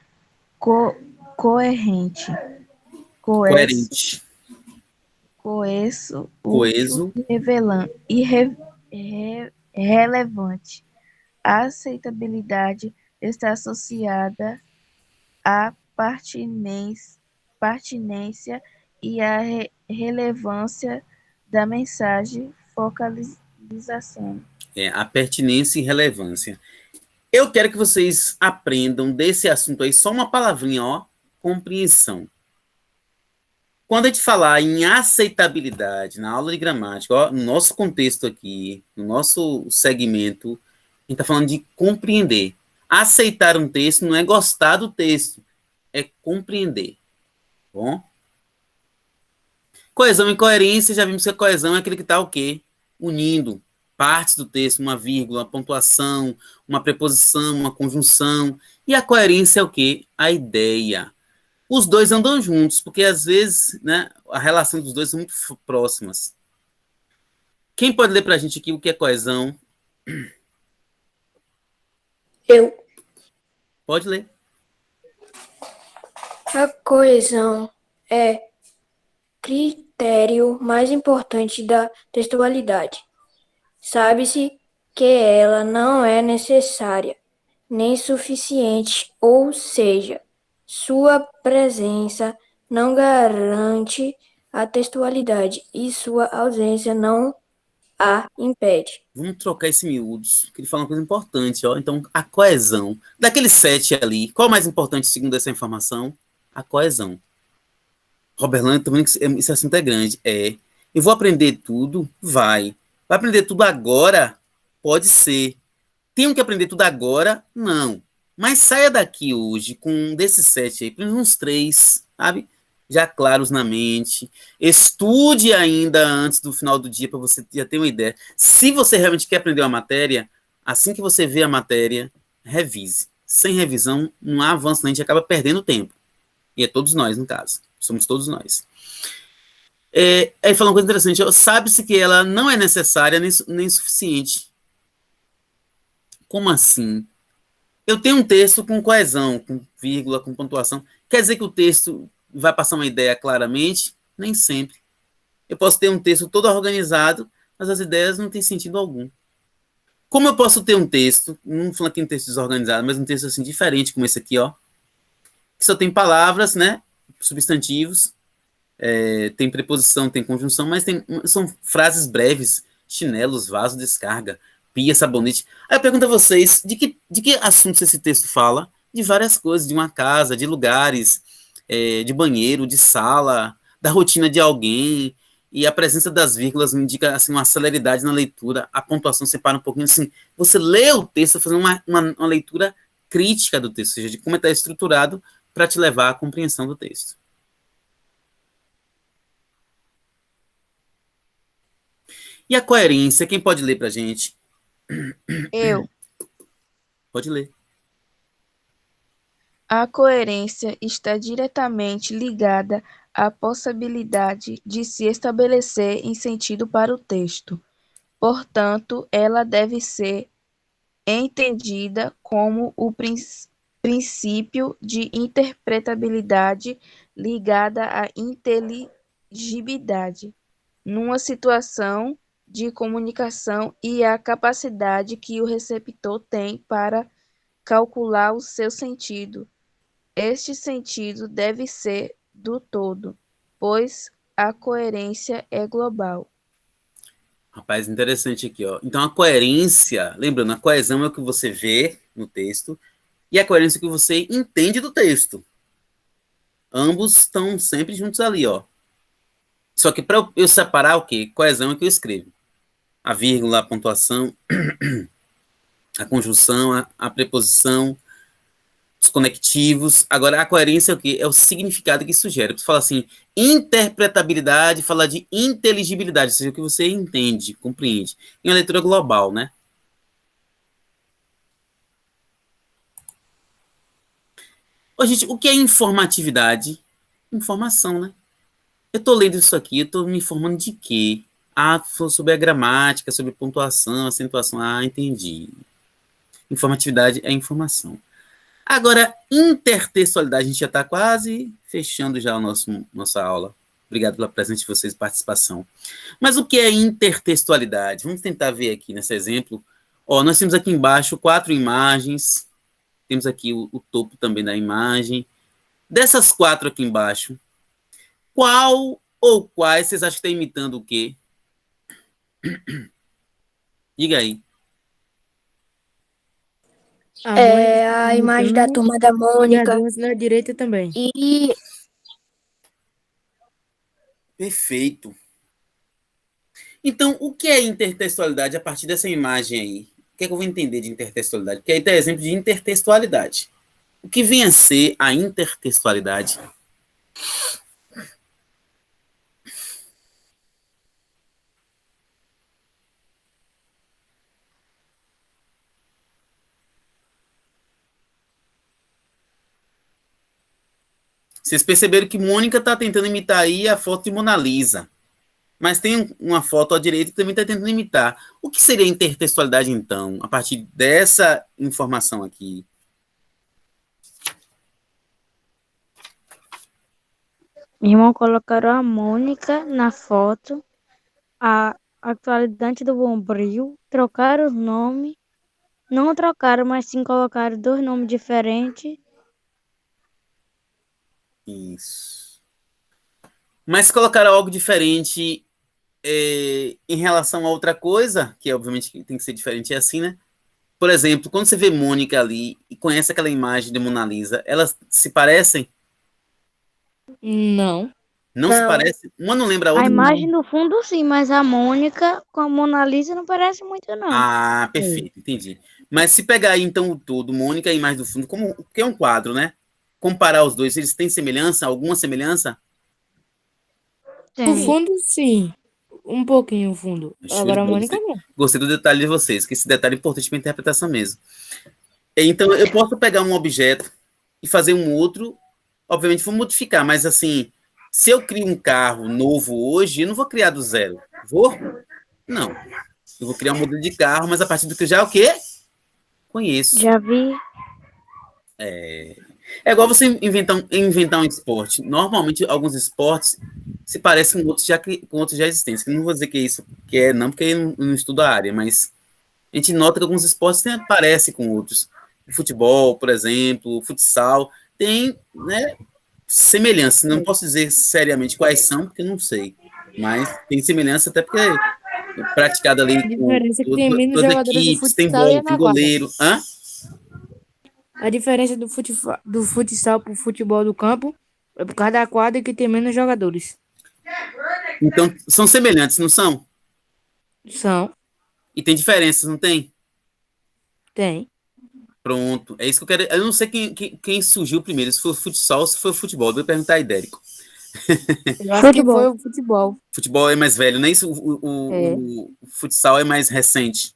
S11: coerente.
S1: Coerente.
S11: Coeso,
S1: Coeso.
S11: útil e relevante. A aceitabilidade está associada à pertinência e à relevância da mensagem, focalização.
S1: A pertinência e relevância. Eu quero que vocês aprendam desse assunto aí só uma palavrinha, ó, compreensão. Quando a gente falar em aceitabilidade na aula de gramática, ó, no nosso contexto aqui, no nosso segmento, a gente está falando de compreender. Aceitar um texto não é gostar do texto, é compreender. Bom? Coesão e coerência, já vimos que a coesão é aquele que está o quê? Unindo partes do texto, uma vírgula, uma pontuação, uma preposição, uma conjunção. E a coerência é o quê? A ideia. Os dois andam juntos, porque às vezes, né, a relação dos dois é muito próximas. Quem pode ler para a gente aqui o que é coesão?
S7: Eu.
S1: Pode ler.
S7: A coesão é critério mais importante da textualidade. Sabe-se que ela não é necessária nem suficiente, ou seja, sua presença não garante a textualidade e sua ausência não a impede.
S1: Vamos trocar esse miúdos, que ele fala uma coisa importante, ó. Então, a coesão. Daqueles 7 ali, qual é o mais importante segundo essa informação? A coesão. Roberlândia, tô vendo que esse assunto é grande. Eu vou aprender tudo? Vai. Vai aprender tudo agora? Pode ser. Tenho que aprender tudo agora? Não. Mas saia daqui hoje com desses 7 aí, pelo menos uns 3, sabe? Já claros na mente. Estude ainda antes do final do dia para você já ter uma ideia. Se você realmente quer aprender uma matéria, assim que você vê a matéria, revise. Sem revisão, não há avanço, a gente acaba perdendo tempo. E é todos nós, no caso. somos todos nós. Aí fala uma coisa interessante, sabe-se que ela não é necessária nem suficiente. Como assim? Eu tenho um texto com coesão, com vírgula, com pontuação. Quer dizer que o texto vai passar uma ideia claramente? Nem sempre. Eu posso ter um texto todo organizado, mas as ideias não têm sentido algum. Como eu posso ter um texto, não falando aqui um texto desorganizado, mas um texto assim diferente, como esse aqui, ó, que só tem palavras, né, substantivos, tem preposição, tem conjunção, mas são frases breves, chinelos, vaso, descarga, pia, sabonete. Aí eu pergunto a vocês, de que assuntos esse texto fala? De várias coisas, de uma casa, de lugares, de banheiro, de sala, da rotina de alguém, e a presença das vírgulas me indica assim, uma celeridade na leitura, a pontuação separa um pouquinho, assim, você lê o texto fazendo uma leitura crítica do texto, ou seja, de como está estruturado para te levar à compreensão do texto. E a coerência, quem pode ler para a gente?
S11: Eu.
S1: Pode ler.
S11: A coerência está diretamente ligada à possibilidade de se estabelecer em sentido para o texto. Portanto, ela deve ser entendida como o princípio de interpretabilidade ligada à inteligibilidade, numa situação de comunicação e a capacidade que o receptor tem para calcular o seu sentido. Este sentido deve ser do todo, pois a coerência é global.
S1: Rapaz, interessante aqui, ó. Então, a coerência, lembrando, a coesão é o que você vê no texto e a coerência é o que você entende do texto. Ambos estão sempre juntos ali, ó. Só que para eu separar o quê? Coesão é o que eu escrevo. A vírgula, a pontuação, a conjunção, a preposição, os conectivos. Agora, a coerência é o quê? É o significado que sugere. Você fala assim, interpretabilidade, fala de inteligibilidade, ou seja, o que você entende, compreende. Em uma leitura global, né? Ô, gente, o que é informatividade? Informação, né? Eu estou lendo isso aqui, eu estou me informando de quê? Sobre a gramática, sobre pontuação, acentuação. Entendi. Informatividade é informação. Agora, intertextualidade, a gente já está quase fechando já nossa aula. Obrigado pela presença de vocês e participação. Mas o que é intertextualidade? Vamos tentar ver aqui nesse exemplo. Ó, nós temos aqui embaixo 4 imagens. Temos aqui o topo também da imagem. Dessas 4 aqui embaixo, qual ou quais vocês acham que está imitando o quê? Diga aí.
S7: A imagem da turma da Mônica.
S4: E na direita também.
S7: E
S1: Perfeito. Então, o que é intertextualidade a partir dessa imagem aí? O que é que eu vou entender de intertextualidade? Porque aí está exemplo de intertextualidade. O que vem a ser a intertextualidade? Vocês perceberam que Mônica está tentando imitar aí a foto de Mona Lisa. Mas tem uma foto à direita que também está tentando imitar. O que seria intertextualidade, então, a partir dessa informação aqui?
S2: Meu irmão colocaram a Mônica na foto, a atualidade do Bombril, trocaram os nomes, não trocaram, mas sim colocaram 2 nomes diferentes.
S1: Isso. Mas colocaram algo diferente em relação a outra coisa, que obviamente tem que ser diferente, é assim, né? Por exemplo, quando você vê Mônica ali e conhece aquela imagem de Mona Lisa, elas se parecem?
S4: Não.
S1: Não se parece? Uma não lembra a outra?
S2: A imagem do fundo sim, mas a Mônica com a Mona Lisa não parece muito, não.
S1: Perfeito, entendi. Mas se pegar aí, então, o todo, Mônica e a imagem do fundo, que é um quadro, né? Comparar os dois, eles têm semelhança? Alguma semelhança?
S4: O fundo, sim. Um pouquinho o fundo. Agora a Mônica não.
S1: Gostei do detalhe de vocês, que esse detalhe é importante para a interpretação mesmo. Então, eu posso pegar um objeto e fazer um outro, obviamente vou modificar, mas assim, Se eu crio um carro novo hoje, eu não vou criar do zero. Vou? Não. Eu vou criar um modelo de carro, mas a partir do que eu já o quê? Conheço.
S2: Já vi.
S1: É igual você inventar um esporte. Normalmente, alguns esportes se parecem com outros já existentes. Eu não vou dizer que é isso que é, não, porque eu não estudo a área, mas a gente nota que alguns esportes parecem com outros. O futebol, por exemplo, o futsal, tem, né, semelhanças. Não posso dizer seriamente quais são, porque eu não sei. Mas tem semelhança até porque é praticado ali com todas as equipes, tem bola, tem goleiro. Hã?
S4: A diferença do futsal pro futebol do campo é por causa da quadra que tem menos jogadores.
S1: Então, são semelhantes, não são?
S4: São.
S1: E tem diferenças, não tem?
S4: Tem.
S1: Pronto, é isso que eu quero. Eu não sei quem surgiu primeiro, se foi o futsal ou se foi o futebol. Eu vou perguntar a Dérico.
S4: Eu acho que foi o futebol.
S1: Futebol é mais velho, não é isso? O futsal é mais recente.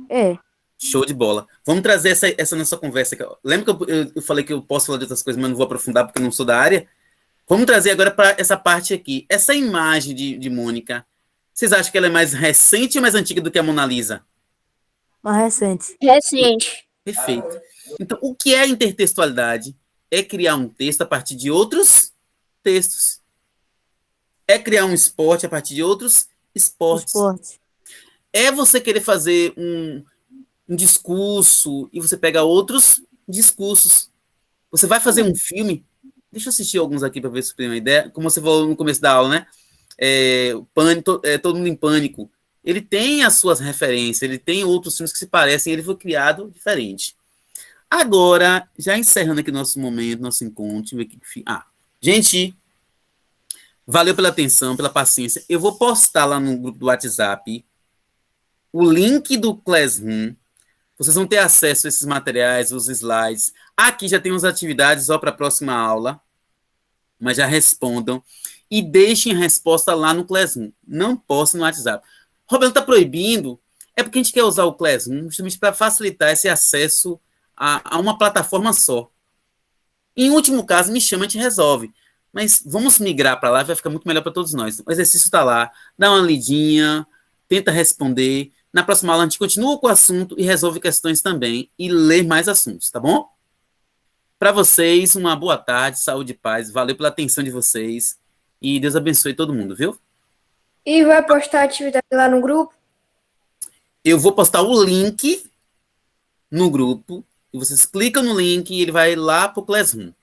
S4: É.
S1: Show de bola. Vamos trazer essa nossa conversa. Lembra que eu falei que eu posso falar de outras coisas, mas não vou aprofundar porque eu não sou da área? Vamos trazer agora para essa parte aqui. Essa imagem de Mônica, vocês acham que ela é mais recente ou mais antiga do que a Mona Lisa?
S4: Mais recente.
S7: Recente.
S1: Perfeito. Então, o que é a intertextualidade? É criar um texto a partir de outros textos. É criar um esporte a partir de outros esportes. É você querer fazer um discurso e você pega outros discursos. Você vai fazer um filme. Deixa eu assistir alguns aqui para ver se eu tenho uma ideia. Como você falou no começo da aula, né? Todo Mundo em Pânico. Ele tem as suas referências, ele tem outros filmes que se parecem, ele foi criado diferente. Agora, já encerrando aqui nosso momento, nosso encontro. Gente, valeu pela atenção, pela paciência. Eu vou postar lá no grupo do WhatsApp o link do Classroom. Vocês vão ter acesso a esses materiais, os slides. Aqui já tem umas atividades para a próxima aula, mas já respondam. E deixem a resposta lá no Classroom. Não postem no WhatsApp. Roberto está proibindo, é porque a gente quer usar o Classroom justamente para facilitar esse acesso a uma plataforma só. Em último caso, me chama, a gente resolve. Mas vamos migrar para lá, vai ficar muito melhor para todos nós. O exercício está lá, dá uma lidinha, tenta responder. Na próxima aula, a gente continua com o assunto e resolve questões também e lê mais assuntos, tá bom? Para vocês, uma boa tarde, saúde e paz. Valeu pela atenção de vocês e Deus abençoe todo mundo, viu?
S7: E vai postar a atividade lá no grupo?
S1: Eu vou postar o link no grupo e vocês clicam no link e ele vai lá para o Classroom.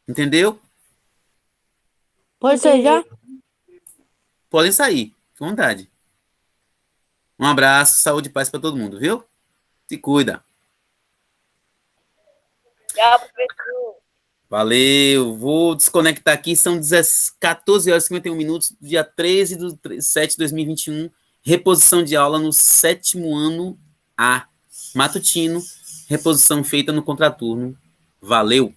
S1: Entendeu?
S4: Pode ser já?
S1: Podem sair, com vontade. Um abraço, saúde e paz para todo mundo, viu? Se cuida.
S5: Tchau, professor.
S1: Valeu. Vou desconectar aqui. São 14 horas e 51 minutos, dia 13 de 7 de 2021. Reposição de aula no 7º ano A. Matutino. Reposição feita no contraturno. Valeu.